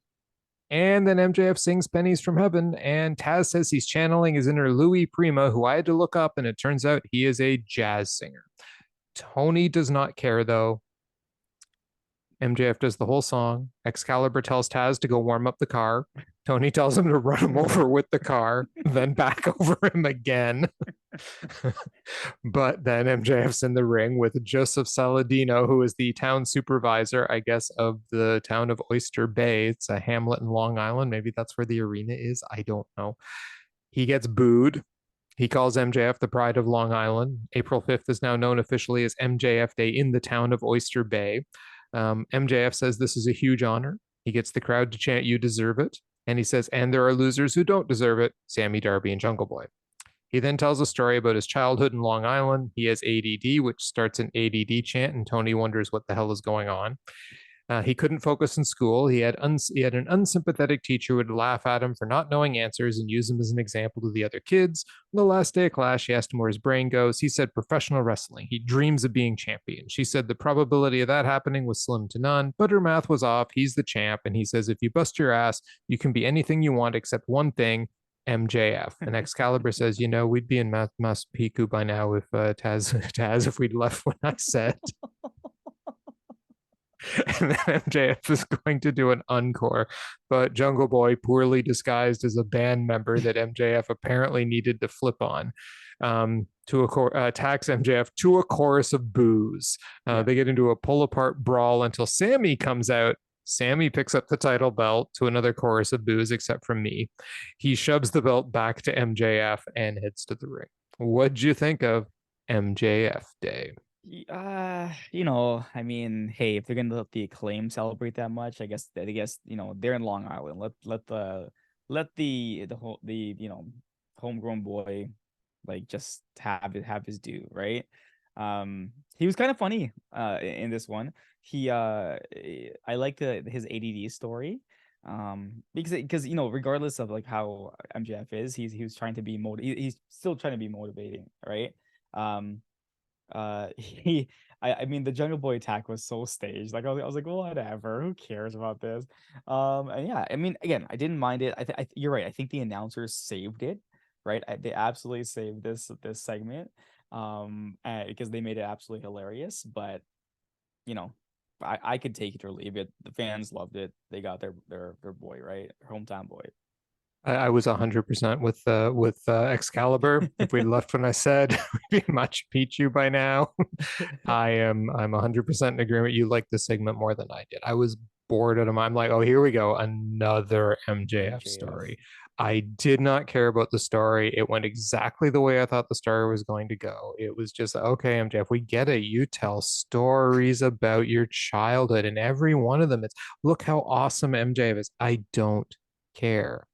And then MJF sings Pennies from Heaven, and Taz says he's channeling his inner Louis Prima, who I had to look up, and it turns out he is a jazz singer. Tony does not care, though. MJF does the whole song. Excalibur tells Taz to go warm up the car. Tony tells him to run him over with the car, then back over him again. But then MJF's in the ring with Joseph Saladino, who is the town supervisor, I guess, of the town of Oyster Bay. It's a hamlet in Long Island. Maybe that's where the arena is. I don't know. He gets booed. He calls MJF the pride of Long Island. April 5th is now known officially as MJF Day in the town of Oyster Bay. MJF says this is a huge honor. He gets the crowd to chant, you deserve it. And he says, and there are losers who don't deserve it, Sammy, Darby, and Jungle Boy. He then tells a story about his childhood in Long Island. He has ADD, which starts an ADD chant, and Tony wonders what the hell is going on. He couldn't focus in school. He had an unsympathetic teacher who would laugh at him for not knowing answers and use him as an example to the other kids. On the last day of class, she asked him where his brain goes. He said professional wrestling. He dreams of being champion. She said the probability of that happening was slim to none, but her math was off. He's the champ. And he says, if you bust your ass, you can be anything you want except one thing, MJF. And Excalibur says, you know, we'd be in Massapequa by now if Taz, if we'd left when I said. And then MJF is going to do an encore, but Jungle Boy, poorly disguised as a band member that MJF apparently needed to flip on, attacks MJF to a chorus of boos. They get into a pull-apart brawl until Sammy comes out. Sammy picks up the title belt to another chorus of boos, except from me. He shoves the belt back to MJF and heads to the ring. What'd you think of MJF Day? You know, I mean, hey, if they're gonna let the Acclaim celebrate that much, I guess you know, they're in Long Island. Let the whole you know, homegrown boy like just have his due, right? He was kind of funny in this one. I like his ADD story. Because you know, regardless of like how MJF is, he was trying to be he's still trying to be motivating, right? He I mean, the Jungle Boy attack was so staged. Like I was like, well, whatever, who cares about this? And yeah, I mean, again, I didn't mind it. You're right. I think the announcers saved it, right? They absolutely saved this segment, because they made it absolutely hilarious. But you know, I could take it or leave it. The fans loved it. They got their boy, right, their hometown boy. I was 100% with Excalibur. If we left when I said we'd be Machu Picchu by now, I'm 100% in agreement. You liked the segment more than I did. I was bored out of my. I'm like, oh, here we go, another MJF story. I did not care about the story. It went exactly the way I thought the story was going to go. It was just, okay, MJF, we get it. You tell stories about your childhood, and every one of them, it's look how awesome MJF is. I don't care.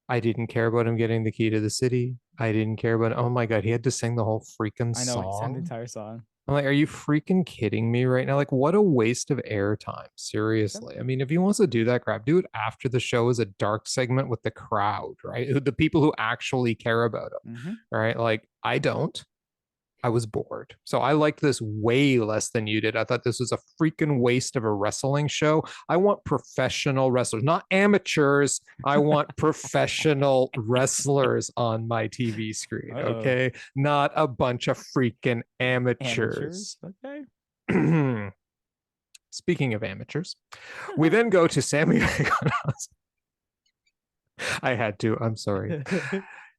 I didn't care about him getting the key to the city. I didn't care about, oh my God, he had to sing the whole freaking I know he sang the song. entire song. I'm like, are you freaking kidding me right now? Like, what a waste of airtime. Yep. Seriously. I mean, if he wants to do that crap, do it after the show as a dark segment with the crowd, right? The people who actually care about him, Mm-hmm. right? Like, I don't. I was bored. So I liked this way less than you did. I thought this was a freaking waste of a wrestling show. I want professional wrestlers, not amateurs. I want professional wrestlers on my TV screen, Oh, okay? Not a bunch of freaking amateurs. amateurs. Okay. Speaking of amateurs, we then go to Sammy. I had to. I'm sorry.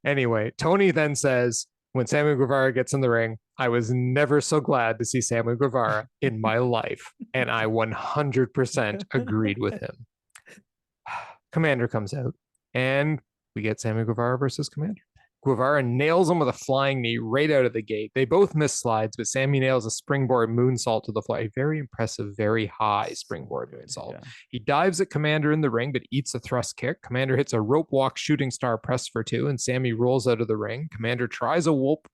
Anyway, Tony then says, when Sammy Guevara gets in the ring, I was never so glad to see Sammy Guevara in my life. And I 100% agreed with him. Komander comes out, and we get Sammy Guevara versus Komander. Guevara nails him with a flying knee right out of the gate. They both miss slides, but Sammy nails a springboard moonsault to the floor. A very impressive, very high springboard moonsault. Yeah. He dives at Komander in the ring, but eats a thrust kick. Komander hits a rope walk shooting star press for two, and Sammy rolls out of the ring. Komander tries a rope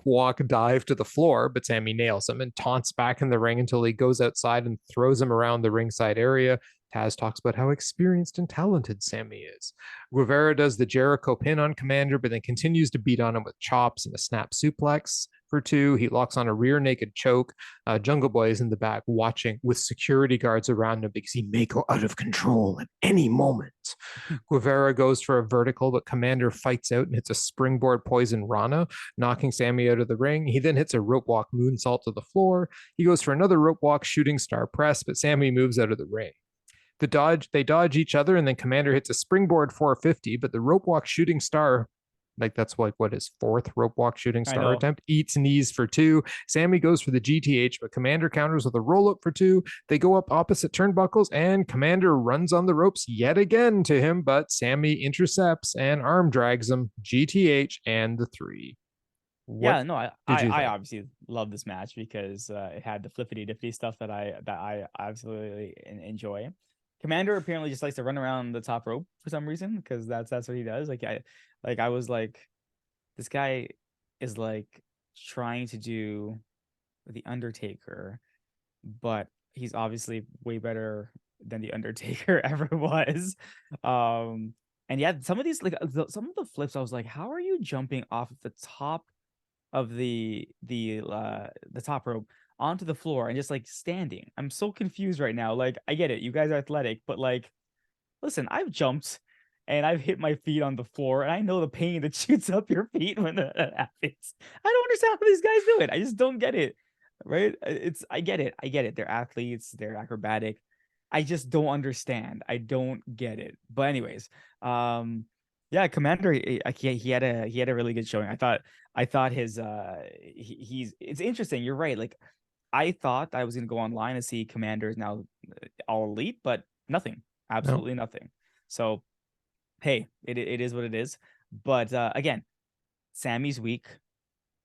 walk dive to the floor, but Sammy nails him and taunts back in the ring until he goes outside and throws him around the ringside area. Taz talks about how experienced and talented Sammy is. Guevara does the Jericho pin on Komander, but then continues to beat on him with chops and a snap suplex for two. He locks on a rear naked choke. Jungle Boy is in the back watching with security guards around him because he may go out of control at any moment. Guevara goes for a vertical, but Komander fights out and hits a springboard poison Rana, knocking Sammy out of the ring. He then hits a rope walk moonsault to the floor. He goes for another rope walk shooting star press, but Sammy moves out of the ring. They dodge each other, and then Komander hits a springboard 450, but the rope walk shooting star, like that's like what his fourth rope walk shooting star attempt, eats knees for two. Sammy goes for the GTH, but Komander counters with a roll up for two. They go up opposite turnbuckles, and Komander runs on the ropes yet again to him, but Sammy intercepts and arm drags him. GTH and the three. I obviously love this match because it had the flippity dippity stuff that I absolutely enjoy. Komander apparently just likes to run around the top rope for some reason because that's what he does. I was like, this guy is like trying to do the Undertaker, but he's obviously way better than the Undertaker ever was. And yeah, some of these some of the flips, I was like, how are you jumping off the top of the top rope onto the floor and just like standing? I'm so confused right now. Like, I get it, you guys are athletic, but like, listen, I've jumped and I've hit my feet on the floor, and I know the pain that shoots up your feet when that happens. I don't understand how these guys do it. I just don't get it. Right? I get it. They're athletes, they're acrobatic. I just don't understand. I don't get it. But anyways, yeah, Komander, he had a really good showing. I thought his he's it's interesting. You're right. Like, I thought I was gonna go online and see Komander is now all elite, but nothing, absolutely nothing. So, hey, it is what it is. But again, Sammy's week.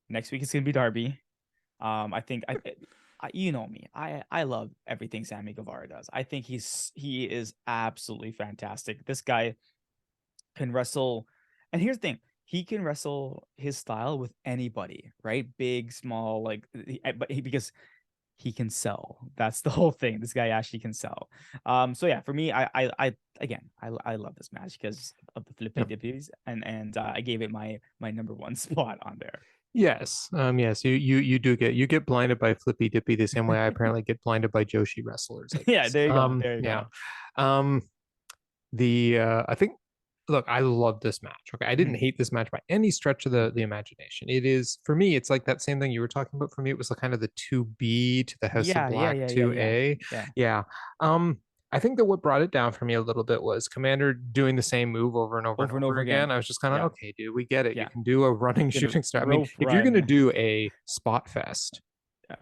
Next week it's gonna be Darby. I think you know me. I love everything Sammy Guevara does. I think he is absolutely fantastic. This guy can wrestle, and here's the thing: he can wrestle his style with anybody, right? Big, small, like, because he can sell. That's the whole thing. This guy actually can sell. So yeah, for me, I again, I love this match because of the flippy dippies, and I gave it my number one spot on there. Yes. Yes. You get blinded by flippy dippy the same way I apparently get blinded by Joshi wrestlers. Yeah, there you go. There you go. I think look, I love this match. Okay. I didn't hate this match by any stretch of the imagination. It is, for me, it's like that same thing you were talking about. For me, it was kind of the 2B to the House of Black 2A. Yeah. I think that what brought it down for me a little bit was Komander doing the same move over and over and over again. I was just kind of, okay, dude, we get it. You can do a running shooting star. I mean, if you're going to do a spot fest,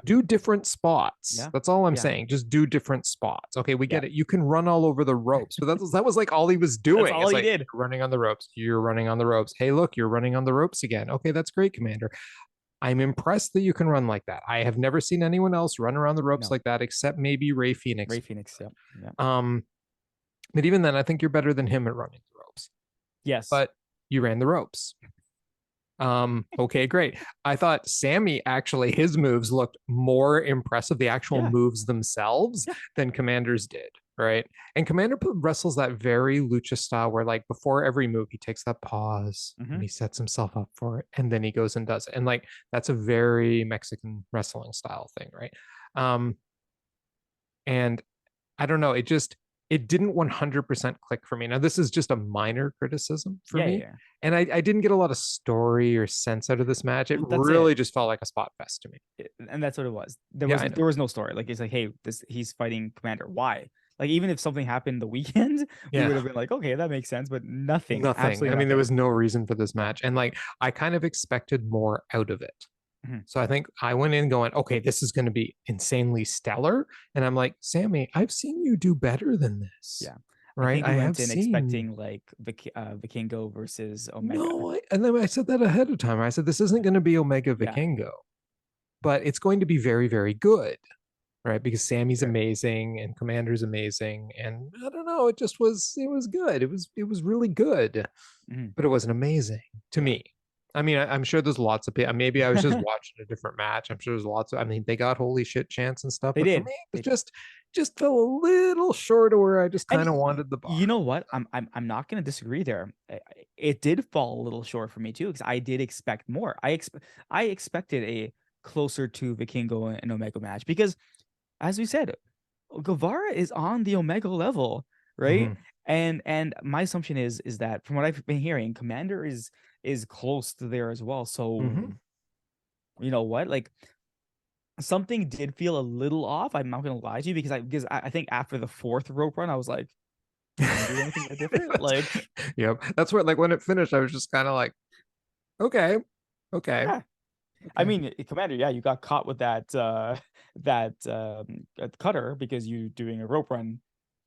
do different spots. That's all I'm saying. Just do different spots. Okay, we get it. You can run all over the ropes, but that was like all he was doing. That's all he did. Running on the ropes. You're running on the ropes. Hey, look, you're running on the ropes again. Okay, that's great, Komander. I'm impressed that you can run like that. I have never seen anyone else run around the ropes like that, except maybe Ray Phoenix. But even then, I think you're better than him at running the ropes. Yes. But you ran the ropes. Okay, great. I thought Sammy, actually, his moves looked more impressive, the actual moves themselves, than Komander's did, right? And Komander wrestles that very lucha style where, like, before every move, he takes that pause and he sets himself up for it, and then he goes and does it. And, like, that's a very Mexican wrestling style thing, right? And I don't know, it didn't 100% click for me. Now, this is just a minor criticism for me. And I didn't get a lot of story or sense out of this match. It really just felt like a spot fest to me. And that's what it was. There was no story. Like, it's like, hey, he's fighting Komander. Why? Like, even if something happened the weekend, we would have been like, okay, that makes sense. But nothing. I mean, there was no reason for this match. And, like, I kind of expected more out of it. So I think I went in going, okay, this is going to be insanely stellar. And I'm like, Sammy, I've seen you do better than this. Yeah. Right. I went in expecting like Vikingo versus Omega. No, and then I said that ahead of time. I said, this isn't going to be Omega Vikingo, but it's going to be very, very good. Right. Because Sammy's amazing and Komander's amazing. And I don't know, it was good. It was really good, but it wasn't amazing to me. I mean, I'm sure there's lots of people. Maybe I was just watching a different match. I'm sure there's lots of. I mean, they got holy shit chants and stuff. They did. For me, it just fell a little short of where I just kind of wanted the bar. You know what? I'm not going to disagree there. It did fall a little short for me too, because I did expect more. I expected a closer to Vikingo and Omega match because, as we said, Guevara is on the Omega level, right? And my assumption is that from what I've been hearing, Komander is close to there as well. So you know what? Like, something did feel a little off. I'm not gonna lie to you because I think after the fourth rope run, I was like, can I do anything different? Like, yep. That's what, like, when it finished, I was just kind of like, okay. Yeah. I mean, Komander, you got caught with that cutter because you doing a rope run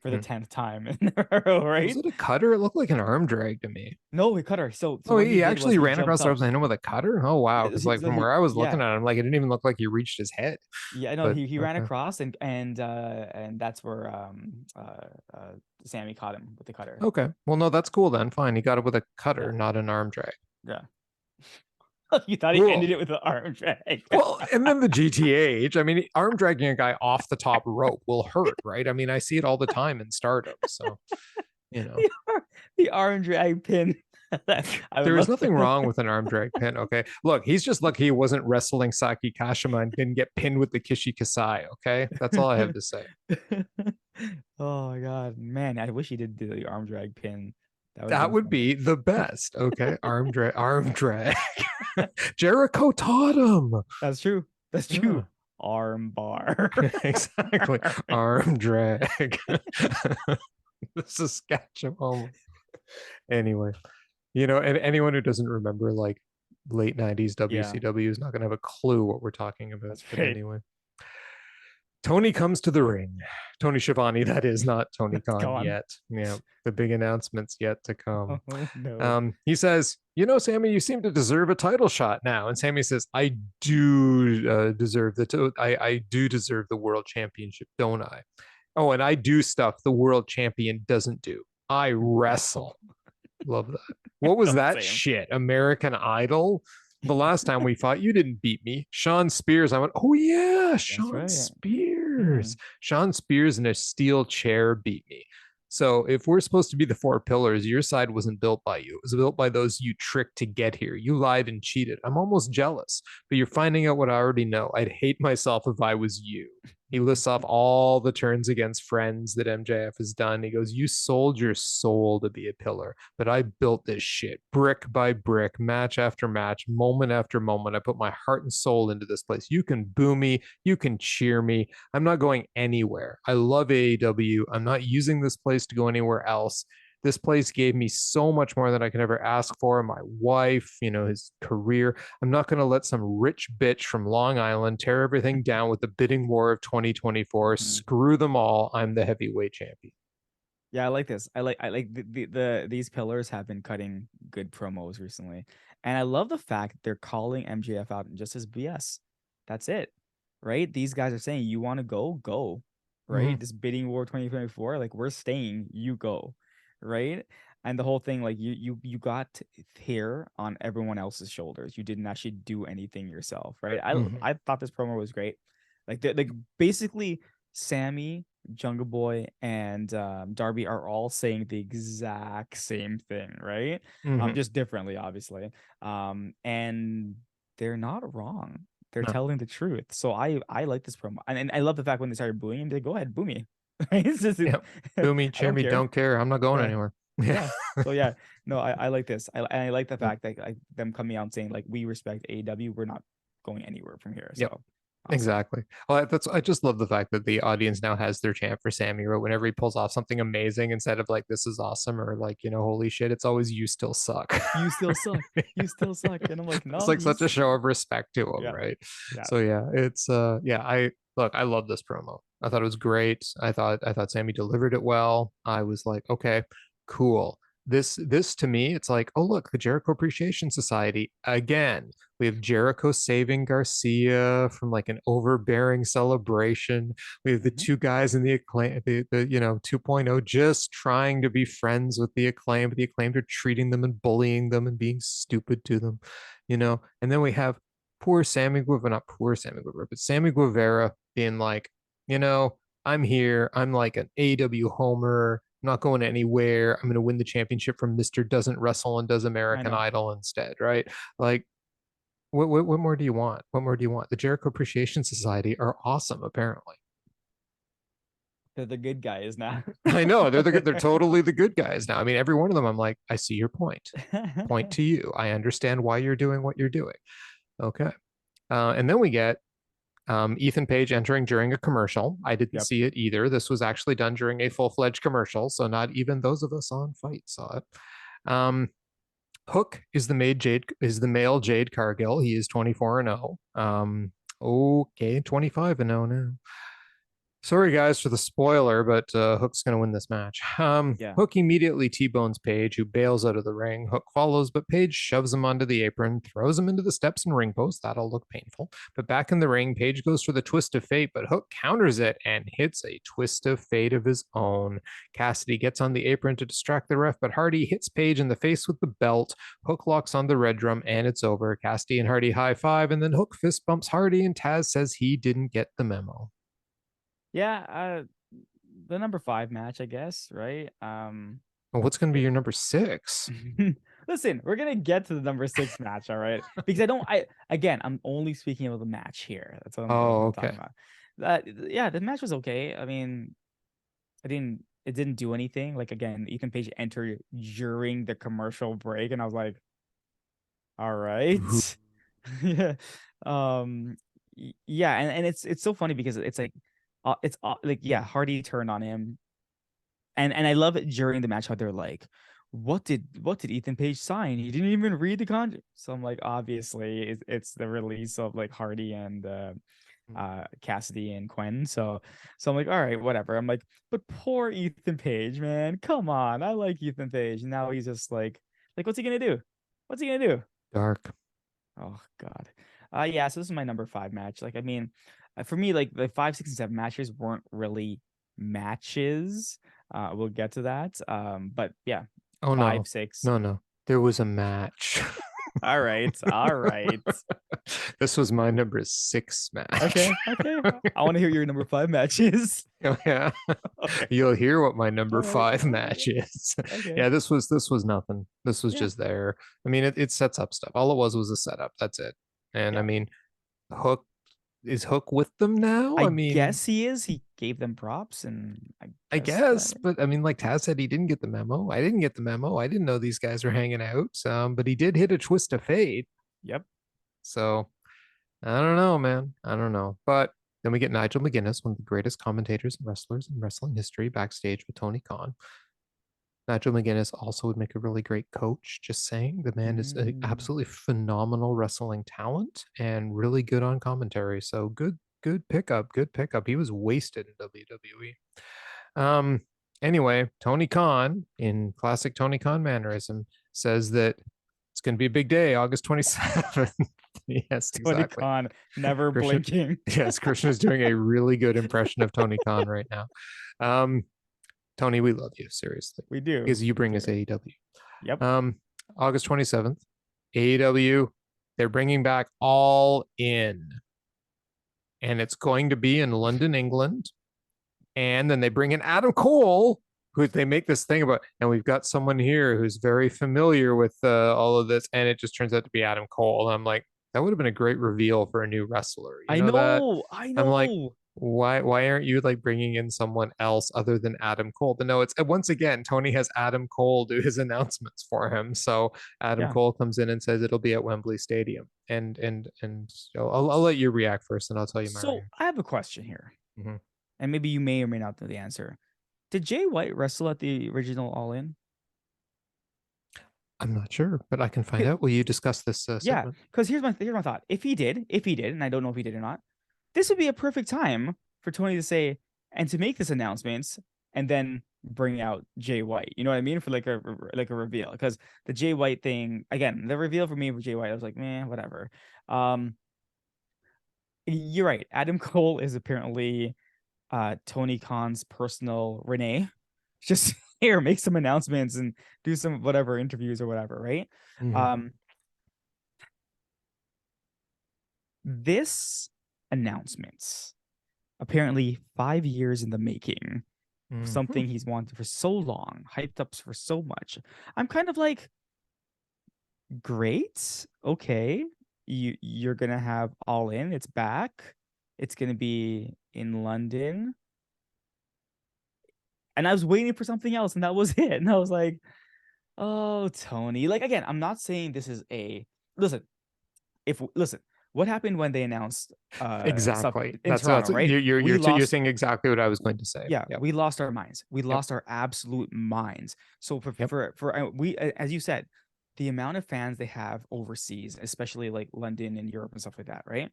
for the 10th time in a row, right? Was it a cutter? It looked like an arm drag to me. No, a cutter. So he actually ran across the ropes and hit him with a cutter? Oh, wow. Because, like, from where I was looking at him, like, it didn't even look like he reached his head. Yeah, no, he ran across and that's where Sammy caught him with the cutter. Okay. Well, no, that's cool then. Fine. He got it with a cutter, not an arm drag. Yeah. You thought he ended it with an arm drag. Well, and then the GTH. I mean, arm dragging a guy off the top rope will hurt, right? I mean, I see it all the time in Stardom. So, you know, the arm drag pin. There is nothing wrong with an arm drag pin. Okay, look, he's just lucky he wasn't wrestling Saki Kashima and didn't get pinned with the Kishi Kasai. Okay, that's all I have to say. Oh my god, man! I wish he did do the arm drag pin. That would be the best. Okay, arm drag. Jericho taught him. That's true. Arm bar. Exactly. Arm drag. The Saskatchewan. Anyway, you know, and anyone who doesn't remember like late 90s WCW is not going to have a clue what we're talking about. But anyway. Tony comes to the ring. Tony Schiavone, that is, not Tony Khan yet. Yeah, the big announcement's yet to come. Oh, no. He says, you know, Sammy, you seem to deserve a title shot now. And Sammy says, I do deserve I do deserve the world championship, don't I? Oh, and I do stuff the world champion doesn't do. I wrestle. Love that. What was that shit? American Idol? The last time we fought, you didn't beat me. Sean Spears. I went, oh yeah, Sean Spears. Sean Spears in a steel chair beat me. So if we're supposed to be the four pillars, your side wasn't built by you. It was built by those you tricked to get here. You lied and cheated. I'm almost jealous, but you're finding out what I already know. I'd hate myself if I was you. He lists off all the turns against friends that MJF has done. He goes, "You sold your soul to be a pillar, but I built this shit brick by brick, match after match, moment after moment. I put my heart and soul into this place. You can boo me, you can cheer me. I'm not going anywhere. I love AEW. I'm not using this place to go anywhere else. This place gave me so much more than I could ever ask for. My wife, his career. I'm not going to let some rich bitch from Long Island tear everything down with the bidding war of 2024. Mhm. Screw them all. I'm the heavyweight champion." Yeah, I like this. I like these pillars have been cutting good promos recently. And I love the fact they're calling MJF out just as BS. That's it. Right? These guys are saying you want to go. Mm-hmm. Right? This bidding war 2024, like we're staying, you go. Right? And the whole thing, like you got here on everyone else's shoulders. You didn't actually do anything yourself, right? Mm-hmm. I thought this promo was great. Like basically Sammy, Jungle Boy, and Darby are all saying the exact same thing, right? Mm-hmm. Just differently, obviously. And they're not wrong. They're No. telling the truth. So I like this promo, and I love the fact when they started booing him, they go ahead, boo me. It's just, Yep. Boo me, I cheer don't me, care. don't care. I'm not going Yeah, anywhere. Yeah. yeah. So yeah, no, I like this. I like the fact that like them coming out and saying like we respect AEW. We're not going anywhere from here. Yep. So awesome. Exactly. Well, I just love the fact that the audience now has their chant for Sammy, right? Whenever he pulls off something amazing, instead of like "this is awesome" or like holy shit, it's always "you still suck." You still suck. You still suck. And I'm like, It's no, like you such a show of respect to him, yeah, right? yeah. So yeah, it's yeah, I love this promo. I thought it was great. I thought Sammy delivered it well. I was like, okay, cool. This to me, it's like, oh look, the Jericho Appreciation Society again. We have Jericho saving Garcia from like an overbearing celebration. We have the Mhm. two guys in the acclaim, the 2.0 just trying to be friends with the acclaim, but the acclaimed are treating them and bullying them and being stupid to them, And then we have poor Sammy Guevara, not poor Sammy Guevara, but Sammy Guevara being like, you know, I'm here. I'm like an AEW homer. I'm not going anywhere. I'm going to win the championship from Mr. Doesn't Wrestle and does I American know. Idol instead, right? Like, what more do you want? What more do you want? The Jericho Appreciation Society are awesome, apparently. They're the good guys now. I know they're totally the good guys now. I mean, every one of them, I'm like, I see your point. Point to you. I understand why you're doing what you're doing. Okay. And then we get Ethan Page entering during a commercial. I didn't Yep. see it either. This was actually done during a full-fledged commercial, so not even those of us on Fight saw it. Hook is the male Jade Cargill. He is 24-0. Okay, 25-0 now. Sorry, guys, for the spoiler, but Hook's going to win this match. Yeah. Hook immediately T-bones Page, who bails out of the ring. Hook follows, but Page shoves him onto the apron, throws him into the steps and ring post. That'll look painful. But back in the ring, Page goes for the twist of fate, but Hook counters it and hits a twist of fate of his own. Cassidy gets on the apron to distract the ref, but Hardy hits Page in the face with the belt. Hook locks on the red drum, and it's over. Cassidy and Hardy high five, and then Hook fist bumps Hardy, and Taz says he didn't get the memo. Yeah, the number 5 match, I guess, right? Well, what's going to be It, your number 6? listen, we're gonna get to the number 6 match, all right? Because I'm only speaking about the match here. That's what Oh, I'm okay. talking about. Yeah, the match was okay. I mean, it didn't do anything. Like again, Ethan Page entered during the commercial break, and I was like, all right. Yeah. Um yeah, and it's so funny because it's like yeah, Hardy turned on him. And I love it during the match how they're like, what did Ethan Page sign? He didn't even read the contract. So I'm like, obviously it's the release of like Hardy and Cassidy and Quinn. So I'm like, all right, whatever. I'm like, but poor Ethan Page, man. Come on. I like Ethan Page. Now he's just like what's he gonna do? What's he gonna do? Dark. Oh God. Yeah, so this is my number 5 match. Like, I mean, for me, like the 5, 6, and 7 matches weren't really matches. We'll get to that. But yeah, Oh, 5, no. 6. No, no. There was a match. All right, all right. This was my number 6 match. Okay, okay. I want to hear your number 5 matches. Oh, yeah. Okay. You'll hear what my number All right. 5 All match right. is. Okay. Yeah, this was nothing. This was Yeah. just there. I mean, it sets up stuff. All it was a setup. That's it. And I Yeah. mean, Hook is Hook with them now? I I mean, guess he is. He gave them props, and I that. guess, but I mean, like Taz said, he didn't get the memo. I didn't get the memo. I didn't know these guys were hanging out. But he did hit a twist of fate. Yep. So I don't know, man. I don't know. But then we get Nigel McGuinness, one of the greatest commentators and wrestlers in wrestling history, backstage with Tony Khan. Nigel McGuinness also would make a really great coach. Just saying, the man is an Mm. absolutely phenomenal wrestling talent and really good on commentary. So good pickup. Good pickup. He was wasted in WWE. Anyway, Tony Khan, in classic Tony Khan mannerism, says that it's going to be a big day, August 27th. Yes, Tony exactly. Khan, never Krishna, blinking. yes, Krishna is doing a really good impression of Tony Khan right now. Tony, we love you, seriously, We do. because you We bring do. us AEW. Yep. August 27th, AEW, they're bringing back All In, and it's going to be in London, England. And then they bring in Adam Cole, who they make this thing about, and we've got someone here who's very familiar with all of this, and it just turns out to be Adam Cole. And I'm like, that would have been a great reveal for a new wrestler. You I know that? know. I I'm like, know. why aren't you like bringing in someone else other than Adam Cole? But no, it's once again Tony has Adam Cole do his announcements for him. So Adam Yeah. Cole comes in and says it'll be at Wembley Stadium, and so I'll let you react first, and I'll tell you my So I have a question here, reaction. and maybe you may or may not know the answer. Did Jay White wrestle at the original All In? I'm not sure, but I can find out. Will you discuss this Yeah, segment? because here's my thought. If he did, and I don't know if he did or not, this would be a perfect time for Tony to say and to make this announcement and then bring out Jay White. You know what I mean? For like a reveal. Because the Jay White thing, again, the reveal for me for Jay White, I was like, man, whatever. Um, you're right. Adam Cole is apparently Tony Khan's personal Renee. Just here, make some announcements and do some whatever interviews or whatever, right? Mhm. Um, this announcement apparently 5 years in the making, Mhm. something he's wanted for so long, hyped up for so much. I'm kind of like, great, okay, you're gonna have All In, it's back, it's gonna be in London, and I was waiting for something else, and that was it. And I was like, oh, Tony, like again, I'm not saying this is a listen. If listen, what happened when they announced stuff Exactly. in That's Toronto, right? We you're lost saying exactly what I was going to say. Yeah, Yep. we lost our minds. We Yep. lost our absolute minds. So Yep. as you said, the amount of fans they have overseas, especially like London and Europe and stuff like that, right?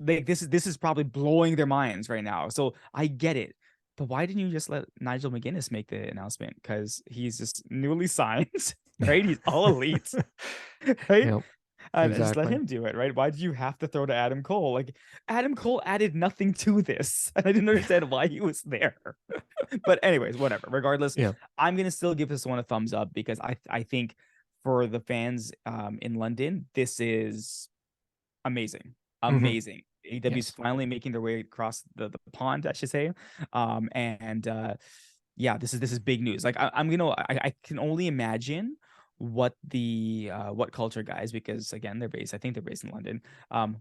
Like this is probably blowing their minds right now. So I get it. But why didn't you just let Nigel McGuinness make the announcement? Because he's just newly signed, right? He's all elite, right? Yep. And just let Exactly. him do it, right? Why did you have to throw to Adam Cole? Like Adam Cole added nothing to this, and I didn't understand why he was there. But anyways, whatever. Regardless, Yeah. I'm gonna still give this one a thumbs up because I think for the fans in London, this is amazing, Hmm. amazing. AEW is Yes. finally making their way across the pond, I should say. And yeah, this is big news. Like I can only imagine what culture guys, because again I think they're based in London,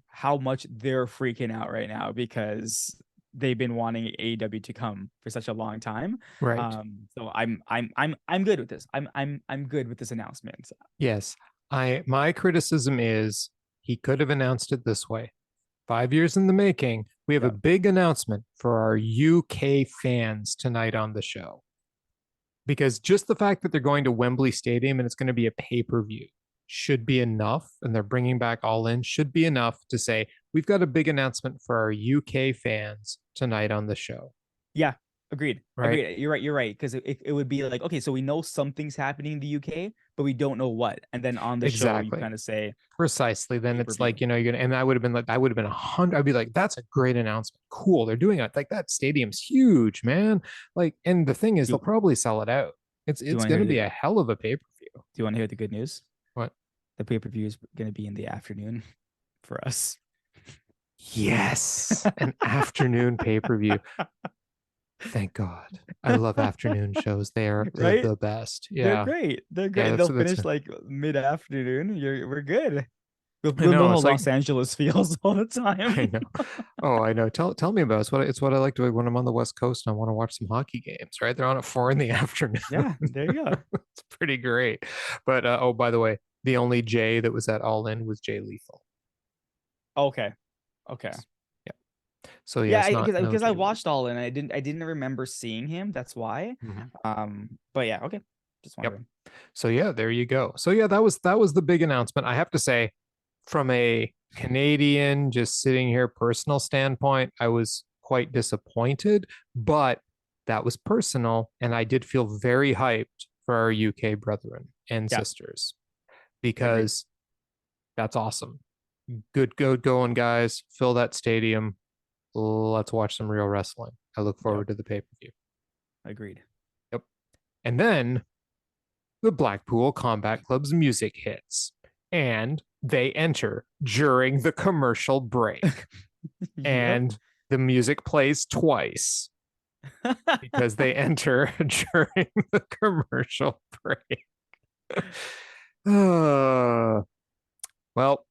how much they're freaking out right now because they've been wanting AEW to come for such a long time. Right. So I'm good with this. I'm good with this announcement. Yes. My criticism is he could have announced it this way. 5 years in the making. We have a Yeah. big announcement for our UK fans tonight on the show. Because just the fact that they're going to Wembley Stadium and it's going to be a pay-per-view should be enough, and they're bringing back All In should be enough to say we've got a big announcement for our UK fans tonight on the show, Yeah, agreed. right? Agreed. You're right. You're right. Because it would be like, okay, so we know something's happening in the UK, but we don't know what. And then on the show, you Exactly. kind of say Precisely. Then it's pay-per-view. like, you're gonna, and I would have been like, I would have been 100. I'd be like, that's a great announcement. Cool. They're doing it. Like that stadium's huge, man. Like, and the thing is, they'll Do, probably sell it out. do you It's want to gonna hear be a hell of a pay-per-view. do you want to hear the good news? What? The pay-per-view is going to be in the afternoon for us. Yes, an afternoon pay-per-view. Thank God. I love afternoon shows. They are Right? the best. They're Yeah. great. They're Yeah, great. that's They'll that's finish like mid-afternoon. We're good. You'll I you'll know know. how It's like Los Angeles feels all the I time. know. Oh, I know. Tell me about it. It's what I like to do when I'm on the West Coast and I want to watch some hockey games, right? They're on at 4 in the afternoon. Yeah, there you go. It's pretty great. But oh, by the way, the only Jay that was at All In was Jay Lethal. Okay. Okay. Yeah. So Yeah, yes, not no because I Jay watched All In. I didn't remember seeing him. That's why. Lethal. But yeah, okay. Just Yep. wondering. So yeah, there you go. So yeah, that was the big announcement. I have to say, from a Canadian, just sitting here, personal standpoint, I was quite disappointed, but that was personal, and I did feel very hyped for our UK brethren and Yeah, sisters agreed. because that's awesome. Good going, guys. Fill that stadium. Let's watch some real wrestling. I look Yep, forward to the pay-per-view. agreed. Yep. And then the Blackpool Combat Club's music hits, and they enter during the commercial break. Yep. And the music plays twice because they enter during the commercial break. Well,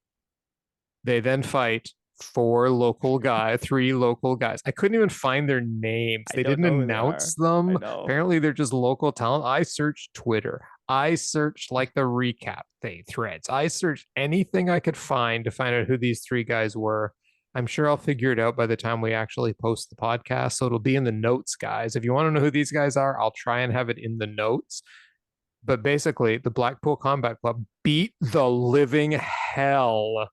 they then fight three local guys. I couldn't even find their names. I They don't didn't know who they announce are. I them. know. Apparently, they're just local talent. I searched Twitter. I searched like the recap threads. I searched anything I could find to find out who these three guys were. I'm sure I'll figure it out by the time we actually post the podcast. So it'll be in the notes, guys. If you want to know who these guys are, I'll try and have it in the notes. But basically, the Blackpool Combat Club beat the living hell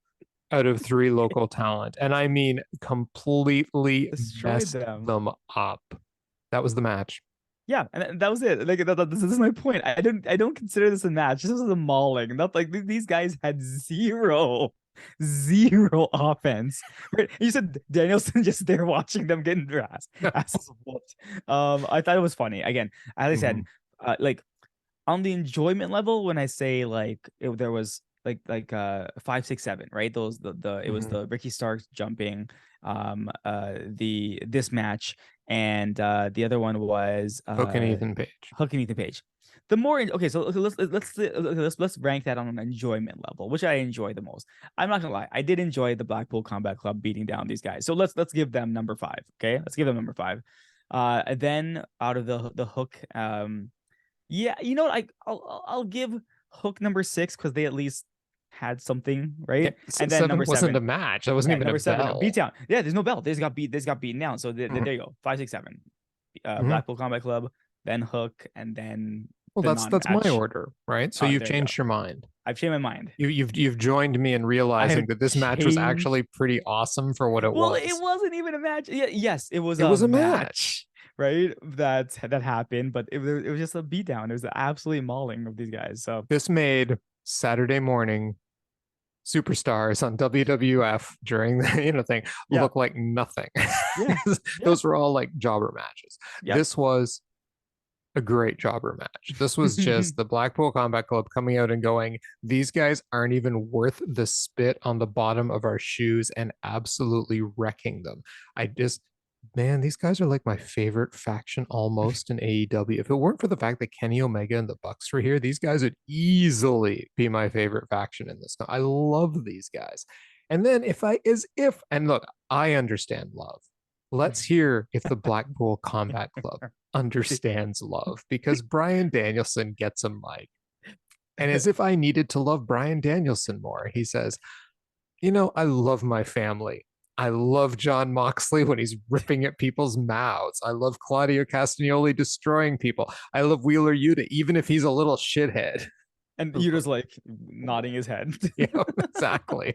out of three local talent. And I mean, completely Destroyed messed them. them up. That was the match. Yeah, and that was it. Like this is my point. I don't consider this a match. This was a mauling. Not like these guys had zero offense. Right? You said Danielson just there watching them getting their asses whooped. I thought it was funny. Again, as I said, Mhm. like on the enjoyment level, when I say like there was like 5, 6, 7, right? The it was Mhm. the Ricky Starks jumping, the this match, and the other one was Hook and Ethan Page. Hook and Ethan Page. The more okay, so let's rank that on an enjoyment level, which I enjoy the most. I'm not gonna lie, I did enjoy the Blackpool Combat Club beating down these guys. So let's give them number five. Okay, let's give them number five. And then out of the Hook, yeah, you know what? I'll give Hook number six because they at least had something, Yeah, right? And then seven number wasn't a seven, match. That wasn't yeah, even a number seven, beat bell. down. Yeah, there's no belt. They just got beaten down. So Mhm. there you go. 5, 6, 7. Mhm. Blackpool Combat Club, then Hook, and then Well, the that's my non-match. order, right? So you've There you go. changed your mind. I've changed my mind. You've joined me in I realizing have that this match was changed. actually pretty awesome for what it Well, it was. wasn't even a match. Yeah, yes, it was It a was a match. match, right? That happened, but it was just a beatdown. It was an absolute mauling of these guys. So This made Saturday morning superstars on WWF during the thing yeah, look like nothing. yeah, yeah, Those were all like jobber matches. yep. This was a great jobber match. This was just the Blackpool Combat Club coming out and going, these guys aren't even worth the spit on the bottom of our shoes, and absolutely wrecking them. I just, man, these guys are like my favorite faction almost in AEW. If it weren't for the fact that Kenny Omega and the Bucks were here, these guys would easily be my favorite faction in this. I love these guys. And then and look, I understand love. Let's hear if the Blackpool Combat Club understands love, because Bryan Danielson gets a mic. And as if I needed to love Bryan Danielson more, he says, I love my family. I love John Moxley when he's ripping at people's mouths. I love Claudio Castagnoli destroying people. I love Wheeler Yuta, even if he's a little shithead. And Yuta's like nodding his head. Yeah, exactly.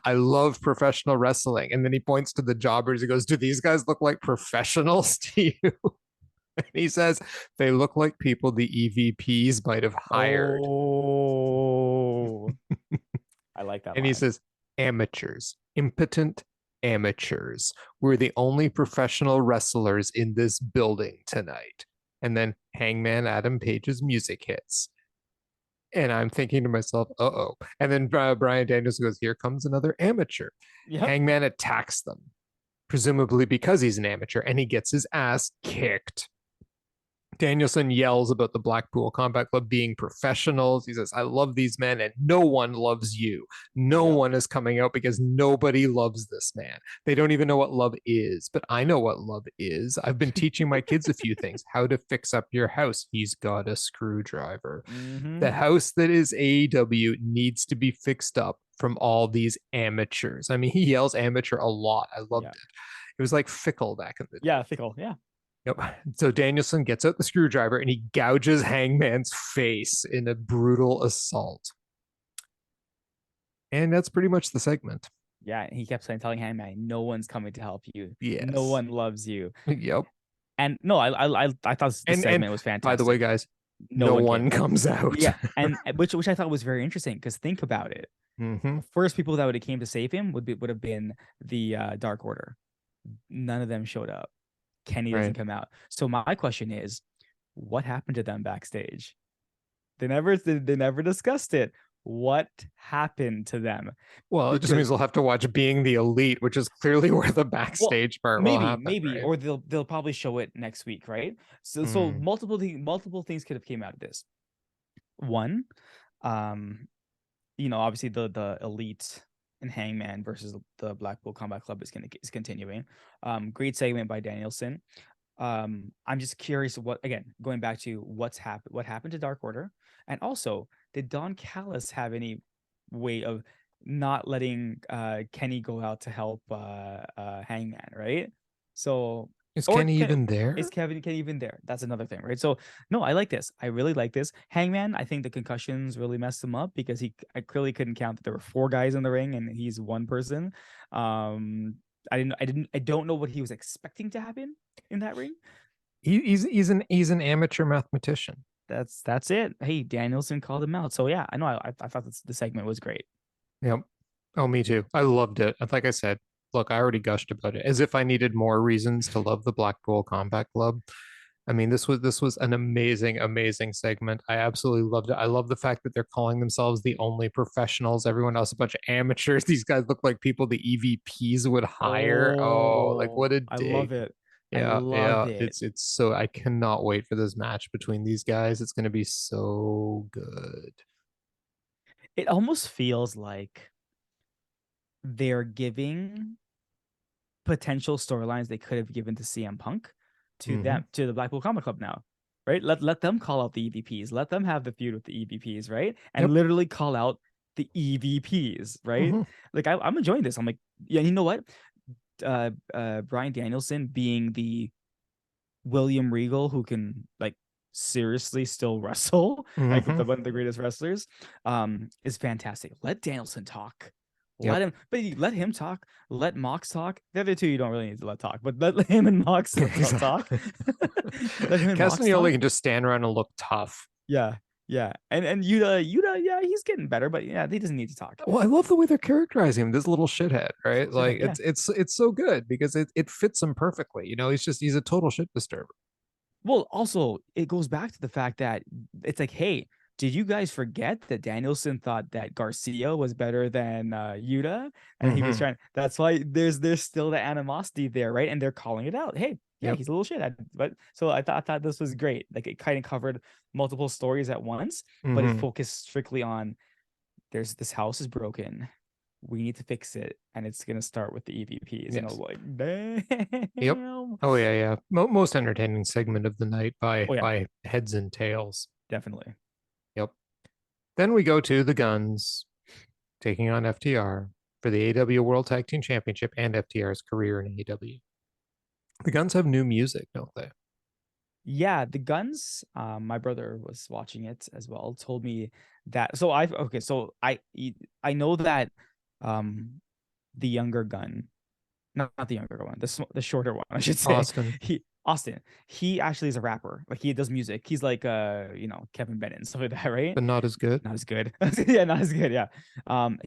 I love professional wrestling. And then he points to the jobbers. He goes, do these guys look like professionals to you? And he says, they look like people the EVPs might have hired. Oh, I like that And he line. says, amateurs, impotent amateurs. We're the only professional wrestlers in this building tonight. And then Hangman Adam Page's music hits. And I'm thinking to myself, uh-oh. And then Bryan Danielson goes, here comes another amateur. Yep. Hangman attacks them, presumably because he's an amateur, and he gets his ass kicked. Danielson yells about the Blackpool Combat Club being professionals. He says, I love these men and no one loves you. No Yep. one is coming out because nobody loves this man. They don't even know what love is, but I know what love is. I've been teaching my kids a few things. How to fix up your house. He's got a screwdriver. Mm-hmm. The house that is AEW needs to be fixed up from all these amateurs. I mean, he yells amateur a lot. I loved Yeah. it. It was like Fickle back in the day. Yeah, Fickle. Yeah. Yep. So Danielson gets out the screwdriver and he gouges Hangman's face in a brutal assault. And that's pretty much the segment. Yeah. He kept saying, telling Hangman, no one's coming to help you. Yes. No one loves you. Yep. And no, I thought the segment was fantastic. By the way, guys, no one comes out. Yeah, and which I thought was very interesting because think about it. Mm-hmm. The first people that would have came to save him would have been the Dark Order. None of them showed up. Kenny doesn't come out. So my question is, what happened to them backstage? They never discussed it. What happened to them? Well, it just means we'll have to watch Being the Elite, which is clearly where the backstage part will happen. Maybe, right? or they'll probably show it next week, right? So multiple things could have came out of this. One, obviously the Elite and Hangman versus the Blackpool Combat Club is continuing. Great segment by Danielson. I'm just curious going back to what happened to Dark Order, and also did Don Callis have any way of not letting Kenny go out to help Hangman, right? So is Kenny even there? Is Kenny even there? That's another thing, right? So no, I like this. I really like this. Hangman, I think the concussions really messed him up because I clearly couldn't count that there were 4 guys in the ring and he's one person. I don't know what he was expecting to happen in that ring. He's an amateur mathematician. That's it. Hey, Danielson called him out. So yeah, I know. I thought the segment was great. Yep. Oh, me too. I loved it. Like I said, look, I already gushed about it as if I needed more reasons to love the Blackpool Combat Club. I mean, this was an amazing segment. I absolutely loved it. I love the fact that they're calling themselves the only professionals. Everyone else a bunch of amateurs. These guys look like people the EVPs would hire. Oh, like what a dig. I love it. Yeah, It's so I cannot wait for this match between these guys. It's going to be so good. It almost feels like they're giving potential storylines they could have given to CM Punk to them, to the Blackpool Combat Club now, right? Let them call out the EVPs. Let them have the feud with the EVPs, right? And literally call out the EVPs, right? Like I'm enjoying this. I'm like, yeah, you know what? Bryan Danielson being the William Regal who can like seriously still wrestle, like one of the greatest wrestlers, is fantastic. Let Danielson talk. Let him talk. Let Mox talk. The other two you don't really need to let talk, but let him and Mox talk. Castagnoli can just stand around and look tough. Yeah. And Yuta, yeah, he's getting better, but yeah, he doesn't need to talk. Well, I love the way they're characterizing him, this little shithead, right? Like it's so good because it fits him perfectly. You know, he's a total shit disturber. Well, also it goes back to the fact that it's like, hey, did you guys forget that Danielson thought that Garcia was better than Yuta? And he was trying. That's why there's still the animosity there, right? And they're calling it out. Hey, yeah, he's a little shit. But so I thought this was great. Like it kind of covered multiple stories at once, but it focused strictly on this house is broken. We need to fix it, and it's gonna start with the EVPs. And I was like, damn. Yep. Oh yeah. Most entertaining segment of the night by heads and tails. Definitely. Yep. Then we go to the Guns taking on FTR for the AEW World Tag Team Championship and FTR's career in AEW. The Guns have new music, don't they? Yeah, the Guns. My brother was watching it as well. Told me that. So I know that the younger Gun, not the younger one, the shorter one, I should say. Austin. He actually is a rapper. Like he does music. He's like Kevin Bennett and stuff like that, right? But not as good. Not as good. Yeah, not as good. Yeah.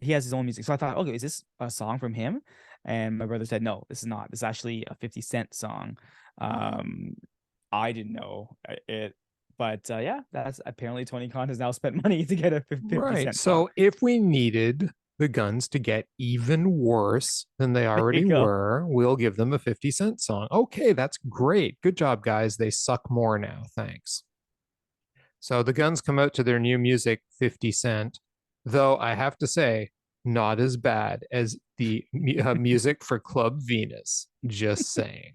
He has his own music. So I thought, okay, is this a song from him? And my brother said, no, this is not. This is actually a 50 Cent song. I didn't know it, but yeah, that's apparently Tony Khan has now spent money to get a 50 right. Cent song. So if we needed the Guns to get even worse than they There you already go. were. We'll give them a 50 Cent song. Okay, that's great. Good job, guys. They suck more now. Thanks. So the Guns come out to their new music, 50 Cent, though I have to say, not as bad as the music for Club Venus. Just saying.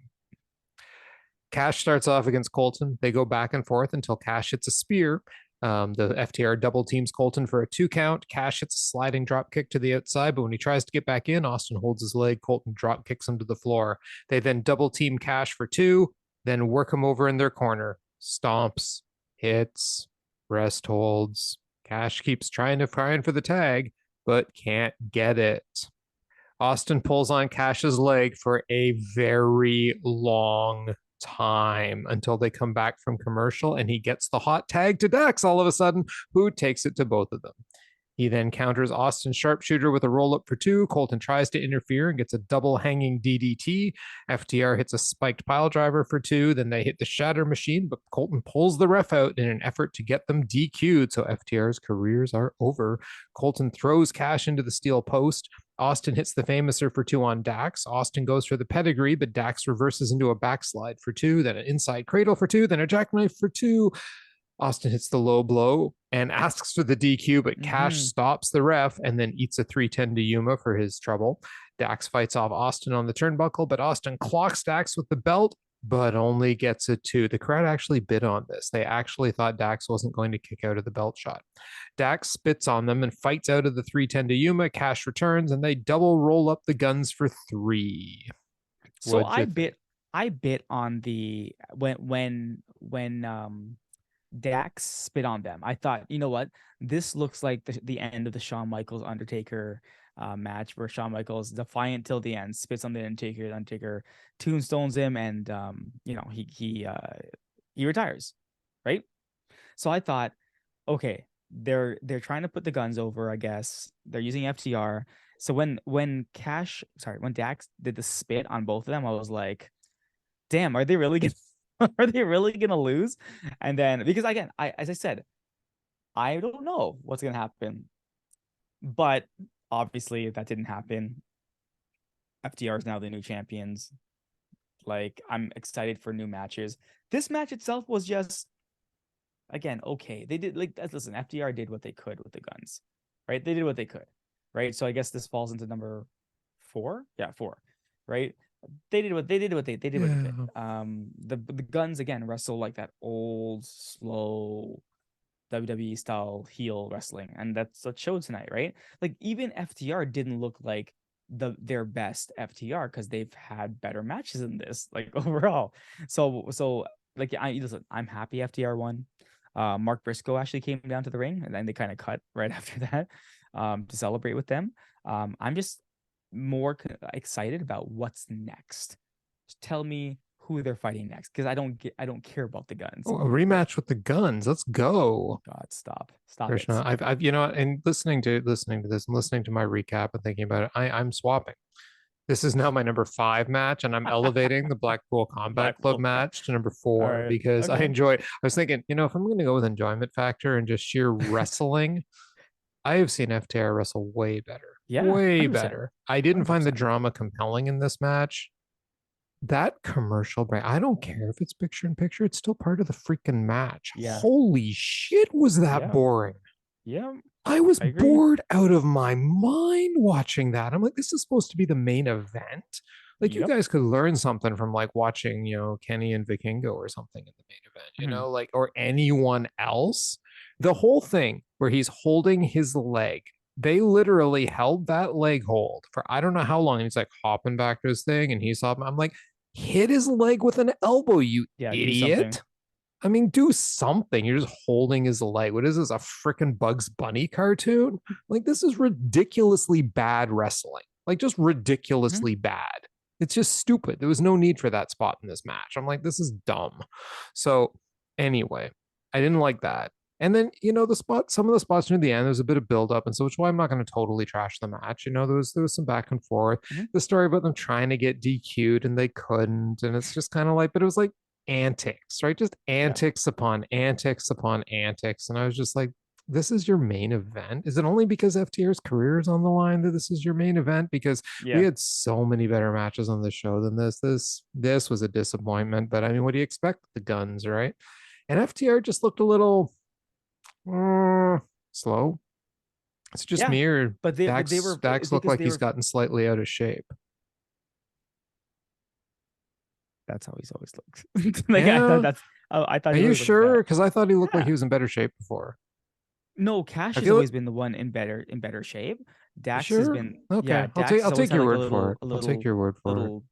Cash starts off against Colton. They go back and forth until Cash hits a spear. The FTR double teams Colton for a 2 count. Cash hits a sliding drop kick to the outside, but when he tries to get back in, Austin holds his leg. Colton drop kicks him to the floor. They then double team Cash for 2, then work him over in their corner. Stomps, hits, rest holds. Cash keeps trying for the tag, but can't get it. Austin pulls on Cash's leg for a very long time until they come back from commercial and he gets the hot tag to Dax all of a sudden, who takes it to both of them. He then counters Austin's sharpshooter with a roll up for 2. Colton tries to interfere and gets a double hanging DDT. FTR hits a spiked pile driver for 2. Then they hit the shatter machine, but Colton pulls the ref out in an effort to get them DQ'd. So FTR's careers are over. Colton throws Cash into the steel post. Austin hits the famouser for 2 on Dax. Austin goes for the pedigree, but Dax reverses into a backslide for 2, then an inside cradle for 2, then a jackknife for 2. Austin hits the low blow and asks for the DQ, but Cash stops the ref and then eats a 310 to Yuma for his trouble. Dax fights off Austin on the turnbuckle, but Austin clocks Dax with the belt, but only gets a 2. The crowd actually bid on this. They actually thought Dax wasn't going to kick out of the belt shot. Dax spits on them and fights out of the 310 to Yuma. Cash returns and they double roll up the Guns for 3. So I bit on the when Dax spit on them. I thought, you know what? This looks like the end of the Shawn Michaels Undertaker match, where Shawn Michaels, defiant till the end, spits on the Undertaker. The Undertaker tombstones him, and he retires, right? So I thought, okay, they're trying to put the Guns over. I guess they're using FTR. So when Dax did the spit on both of them, I was like, damn, are they really gonna are they really gonna lose? And then, because again, as I said, I don't know what's gonna happen, but obviously that didn't happen. FTR is now the new champions. Like, I'm excited for new matches. This match itself was just, again, okay. They did, like, listen, FTR did what they could with the Guns, right? They did what they could, right? So I guess this falls into number 4. Yeah, 4, right? They did what they could. The Guns again wrestle like that old slow WWE style heel wrestling, and that's what showed tonight, right? Like, even FTR didn't look like their best FTR, because they've had better matches than this, like, overall. So like, I'm happy FTR won. Mark Briscoe actually came down to the ring, and then they kind of cut right after that to celebrate with them. I'm just more excited about what's next. Just tell me who they're fighting next, because I don't care about the Guns. Oh, a rematch with the Guns. Let's go. God, stop Krishna, it. I've and listening to this and listening to my recap and thinking about it, I'm swapping. This is now my number 5 match, and I'm elevating the Blackpool Combat Club match to number 4 right. because I Okay. enjoy. I was thinking, if I'm going to go with enjoyment factor and just sheer wrestling, I have seen FTR wrestle way better. Yeah, Way 100%. better. I didn't find the 100%. drama compelling in this match. That commercial break, I don't care if it's picture in picture, it's still part of the freaking match. Yeah. Holy shit, was that Yeah. boring? Yeah. I was I agree. bored out of my mind watching that. I'm like, this is supposed to be the main event. Like, you Yep. guys could learn something from, like, watching, Kenny and Vikingo or something in the main event, like, or anyone else. The whole thing where he's holding his leg, they literally held that leg hold for I don't know how long. And he's like hopping back to his thing and he's hopping. I'm like, hit his leg with an elbow, you Yeah, do something. idiot. I mean, do something. You're just holding his leg. What is this? A freaking Bugs Bunny cartoon? Like, this is ridiculously bad wrestling. Like, just ridiculously bad. It's just stupid. There was no need for that spot in this match. I'm like, this is dumb. So, anyway, I didn't like that. And then, some of the spots near the end, there's a bit of buildup. And so, which is why I'm not going to totally trash the match. There was some back and forth. The story about them trying to get DQ'd and they couldn't. And it's just kind of like, but it was like, antics, right? Just antics upon antics upon antics. And I was just like, this is your main event? Is it only because FTR's career is on the line that this is your main event? Because we Yeah. had so many better matches on the show than this. This was a disappointment. But I mean, what do you expect with the Guns, right? And FTR just looked a little slow. It's just Yeah. me, or But they were Dax looked because like they he's were. gotten slightly out of shape. That's how he's always looked. Like I thought Yeah. that's. Oh, I thought Are he you always looked sure? bad. Because I thought he looked like he Yeah. was in better shape before. No, I Cash has feel it. always been the one in better shape. You Dax has sure? been, Okay. yeah, Dax has I'll always take had your like a word for it. I'll take your word for it. little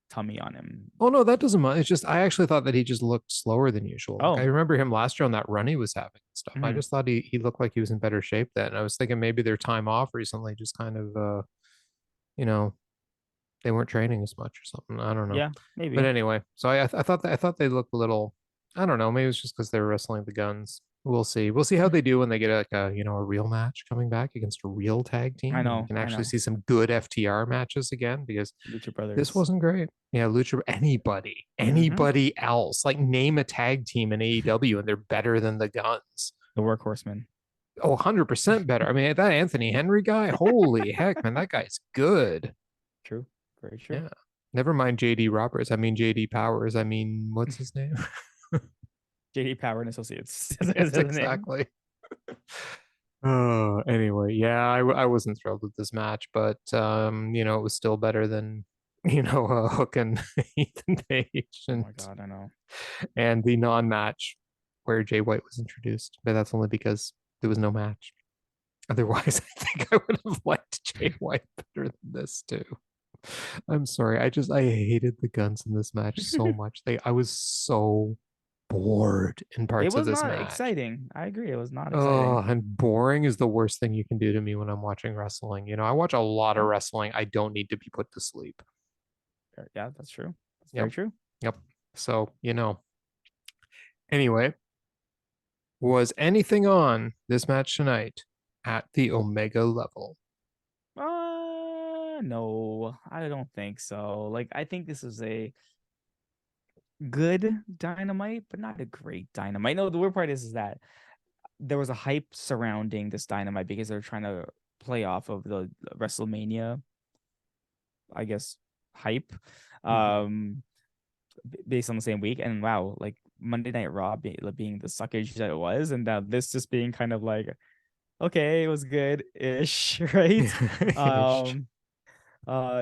tummy on him. Oh no, that doesn't matter. It's just I actually thought that he just looked slower than usual. Like I Oh. remember him last year on that run he was having and stuff. I Mhm. just thought he looked like he was in better shape then. I was thinking maybe their time off recently just kind of you know, they weren't training as much or something. I don't know. Yeah, But maybe. anyway, so I thought they looked a little. I don't know. Maybe it's just because they were wrestling the Guns. We'll see. We'll see how they do when they get like a real match coming back against a real tag team, and we can I actually know. see some good FTR matches again because Lucha this Brothers. wasn't great. Yeah, Lucha, Hmm. anybody else, like name a tag team in AEW and they're better than the Guns. The Workhorsemen. Oh, 100% better. I mean, that Anthony Henry guy, holy heck, man, that guy's good. True. Very true. Yeah. Never mind JD Roberts. I mean, JD Powers. I mean, what's his name? JD Power and Associates is Yes, his name. exactly. Oh, anyway, yeah, I wasn't thrilled with this match, but it was still better than Hook and Ethan Page Oh my God, I know. and the non-match where Jay White was introduced. But that's only because there was no match. Otherwise, I think I would have liked Jay White better than this too. I'm sorry. I hated the Guns in this match so much. I was so bored in It parts of was this not match. exciting. I agree. It was not Oh, exciting. and boring is the worst thing you can do to me when I'm watching wrestling. I watch a lot of Yeah, wrestling. I don't need to be put to sleep. yeah, that's true. That's very Yep. true. Yep. So, anyway, was anything on this match tonight at the Omega level? No, I don't think so. Like, I think this is a good Dynamite, but not a great Dynamite. No, the weird part is that there was a hype surrounding this Dynamite because they're trying to play off of the WrestleMania, I guess, hype, Mhm. um, based on the same week. And wow, like Monday Night Raw being the suckage that it was, and now this just being kind of like, okay, it was good ish, right? Um,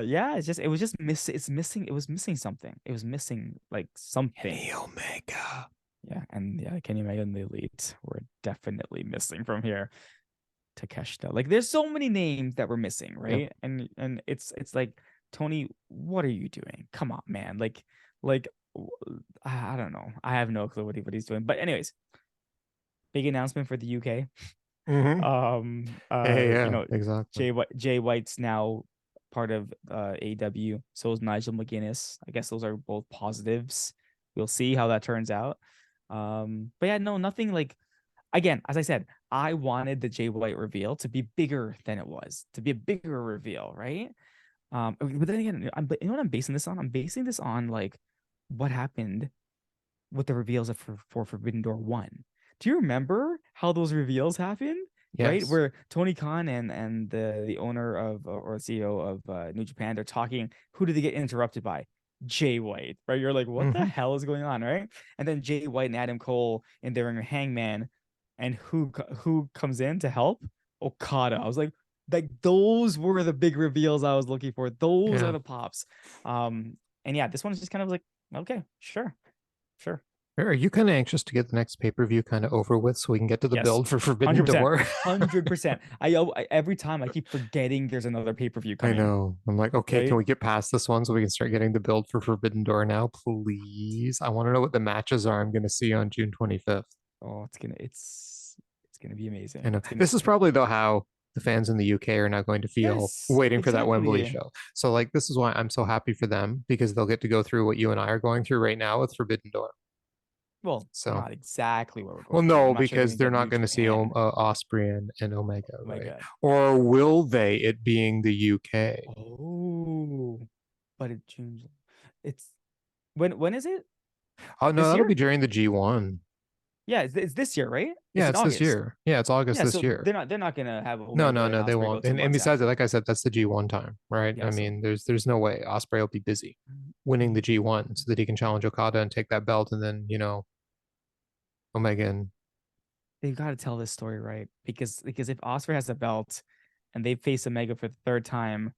yeah, it was just it was missing something. It was missing like something. Kenny Omega. Yeah, and yeah, Kenny Omega and the Elite were definitely missing from here. Takeshita. Like there's so many names that we're missing, Yep. right? And it's like, Tony, what are you doing? Come on, man. Like I don't know. I have no clue what he's doing. But anyways, big announcement for the UK. Hmm. Hey, You yeah, know, exactly. Jay White's now part of AEW. So is Nigel McGuinness. I guess those are both positives. We'll see how that turns out. But yeah, no, nothing like, again, as I said, I wanted the Jay White reveal to be bigger than it was, to be a bigger reveal, right? But then again, you know what I'm basing this on? I'm basing this on like what happened with the reveals for Forbidden Door 1. Do you remember how those reveals happened? Right? Yes. Where Tony Khan and the owner of, or CEO of New Japan, they're talking. Who did they get interrupted by? Jay White, right? You're like, what the Hmm. hell is going on, right? And then Jay White and Adam Cole in their Hangman, and who comes in to help? Okada. I was like those were the big reveals I was looking for. Those are Yeah. the pops. And yeah, this one's just kind of like, okay, sure, sure. Are you kind of anxious to get the next pay-per-view kind of over with so we can get to the Yes, build for Forbidden 100%, Door? 100%. Every time I keep forgetting there's another pay per view I coming. know. I'm like, okay, can Right? we get past this one so we can start getting the build for Forbidden Door now, please? I want to know what the matches are I'm going to see on June 25th. Oh, it's gonna be I amazing. know. It's gonna This is probably though how the fans in the UK are now going to feel Yes, waiting for that Wembley exactly. show. So like this is why I'm so happy for them because they'll get to go through what you and I are going through right now with Forbidden Door. Well, So not exactly what we're well, going through. I'm no, not sure they're because gonna they're get not New going to see Japan. Osprey and Omega, Oh my right? god. Or will they? It being the UK. Oh, but it changed. It's when is it? Oh no, This that'll year? be during the G1. Yeah, it's this year, right? It's Yeah, in it's this August. year. Yeah, it's August Yeah, this so year. they're not gonna have No, Omega no, and no, they Osprey go won't. two And months besides it, after. like I said, that's the G1 time, right? Yeah, I so mean, there's no way Osprey will be busy winning the G1 so that he can challenge Okada and take that belt, and then Omega and they've got to tell this story right because if Osprey has a belt and they face Omega for the third time,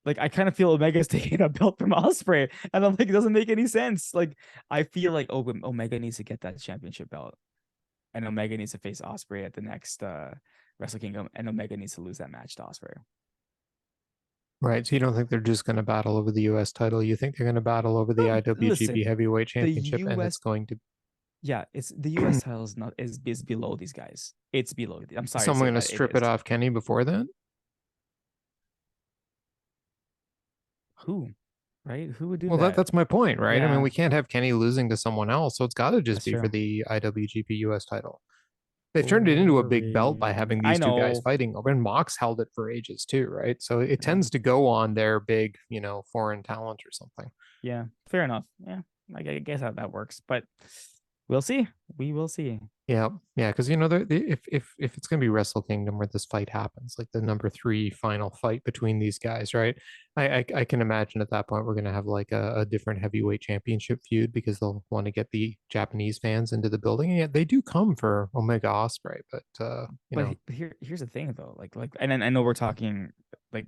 like I kind of feel Omega's taking a belt from Osprey, and I'm like, it doesn't make any sense. Like I feel like Omega needs to get that championship belt, and Omega needs to face Osprey at the next Wrestle Kingdom, and Omega needs to lose that match to Osprey. right. So you don't think they're just going to battle over the US title? You think they're going to battle over the IWGP Listen, Heavyweight the Championship, and it's U.S. going to Yeah, it's the U.S. title is not is below these guys. It's below. I'm sorry to someone say going to that it strip it is. off Kenny before then? Who, right? Who would do Well, that? that's my point, right? I mean, Yeah, we can't have Kenny losing to someone else, so it's got to just that's be for true. the IWGP US title. They've turned it into a big belt by Boring. having I these two guys know. fighting over, and Mox held it for ages too, right? So it Yeah, tends to go on their big, foreign talent or something. yeah, fair enough. Yeah, I guess how that works, but we'll see. We will see. Yeah, yeah, because if it's gonna be Wrestle Kingdom where this fight happens, like the number 3 final fight between these guys, right? I can imagine at that point we're gonna have like a different heavyweight championship feud because they'll want to get the Japanese fans into the building. And yet they do come for Omega Osprey, but Here's the thing though, and then I know we're talking like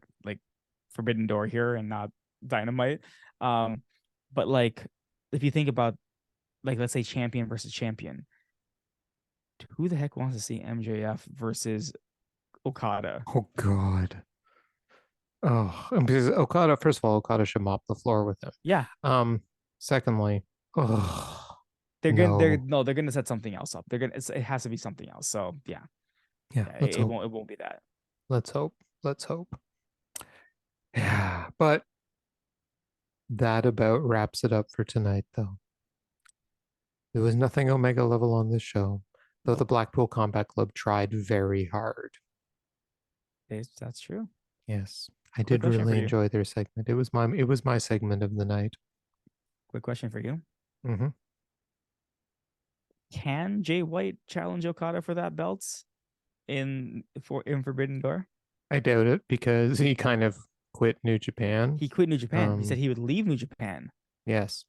Forbidden Door here and not Dynamite, but like if you think about like let's say champion versus champion, who the heck wants to see MJF versus Okada? oh god. Oh, and because Okada, first of all, Okada should mop the floor with him. Yeah, Secondly, oh they're no. no, they're gonna set something else up. It has to be something else. So Yeah, yeah, let's hope. it won't be that. Let's hope. Let's hope. Yeah, but that about wraps it up for tonight, though. There was nothing Omega level on this show, though the Nope, Blackpool Combat Club tried very hard. that's true. Yes, I Quick did question for really you. enjoy their segment. It was my segment of the night. Quick question for you. Hmm. Can Jay White challenge Okada for that belt in Forbidden Door? I doubt it because he kind of quit New Japan. He quit New Japan. He said Um, he would leave New Japan. yes,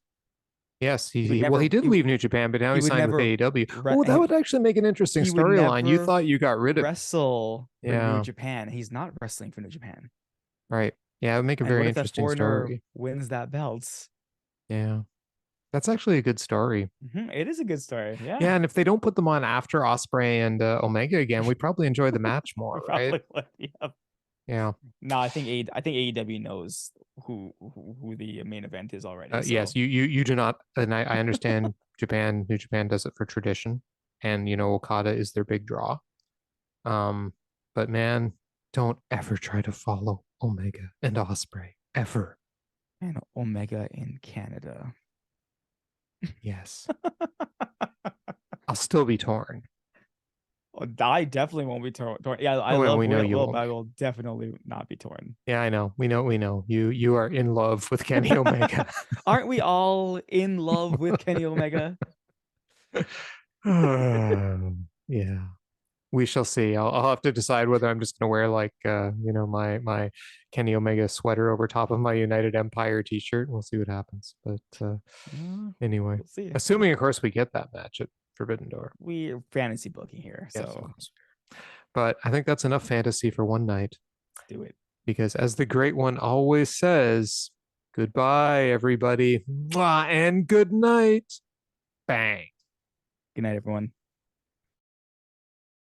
yes, He would well, he never. did leave New Japan, but now He he would signed with never. AEW. Oh, that would actually make an interesting He would storyline. You never thought you got rid of him. wrestle for New Yeah, Japan. He's not wrestling for New Japan. right. Yeah, it would make a And very what if that interesting foreigner story. wins that belt? Yeah, that's actually a good story. It is a good story. Yeah, Yeah, and if they don't put them on after Osprey and Omega again, we'd probably enjoy the match we more, right? probably would. Yeah. Yeah. No, I think AEW knows who the main event is already. Yes, So you do not, and I understand New Japan does it for tradition, and Okada is their big draw. Um, but man, don't ever try to follow Omega and Osprey ever. and Omega in Canada. Yes, I'll still be torn. I definitely won't be torn. Yeah, I Oh, and love we know you Will, won't but I be. will definitely not be torn. Yeah, I know. We know. You are in love with Kenny Omega. Aren't we all in love with Kenny Omega? Yeah, we shall see. I'll have to decide whether I'm just gonna wear like my Kenny Omega sweater over top of my United Empire t-shirt. We'll see what happens. But anyway, We'll see. assuming of course we get that match at Forbidden Door. We're fantasy booking here, Yes, of so course. But I think that's enough fantasy for one night let's do it. because as the great one always says, goodbye everybody. Mwah, and good night. Bang. Good night, everyone.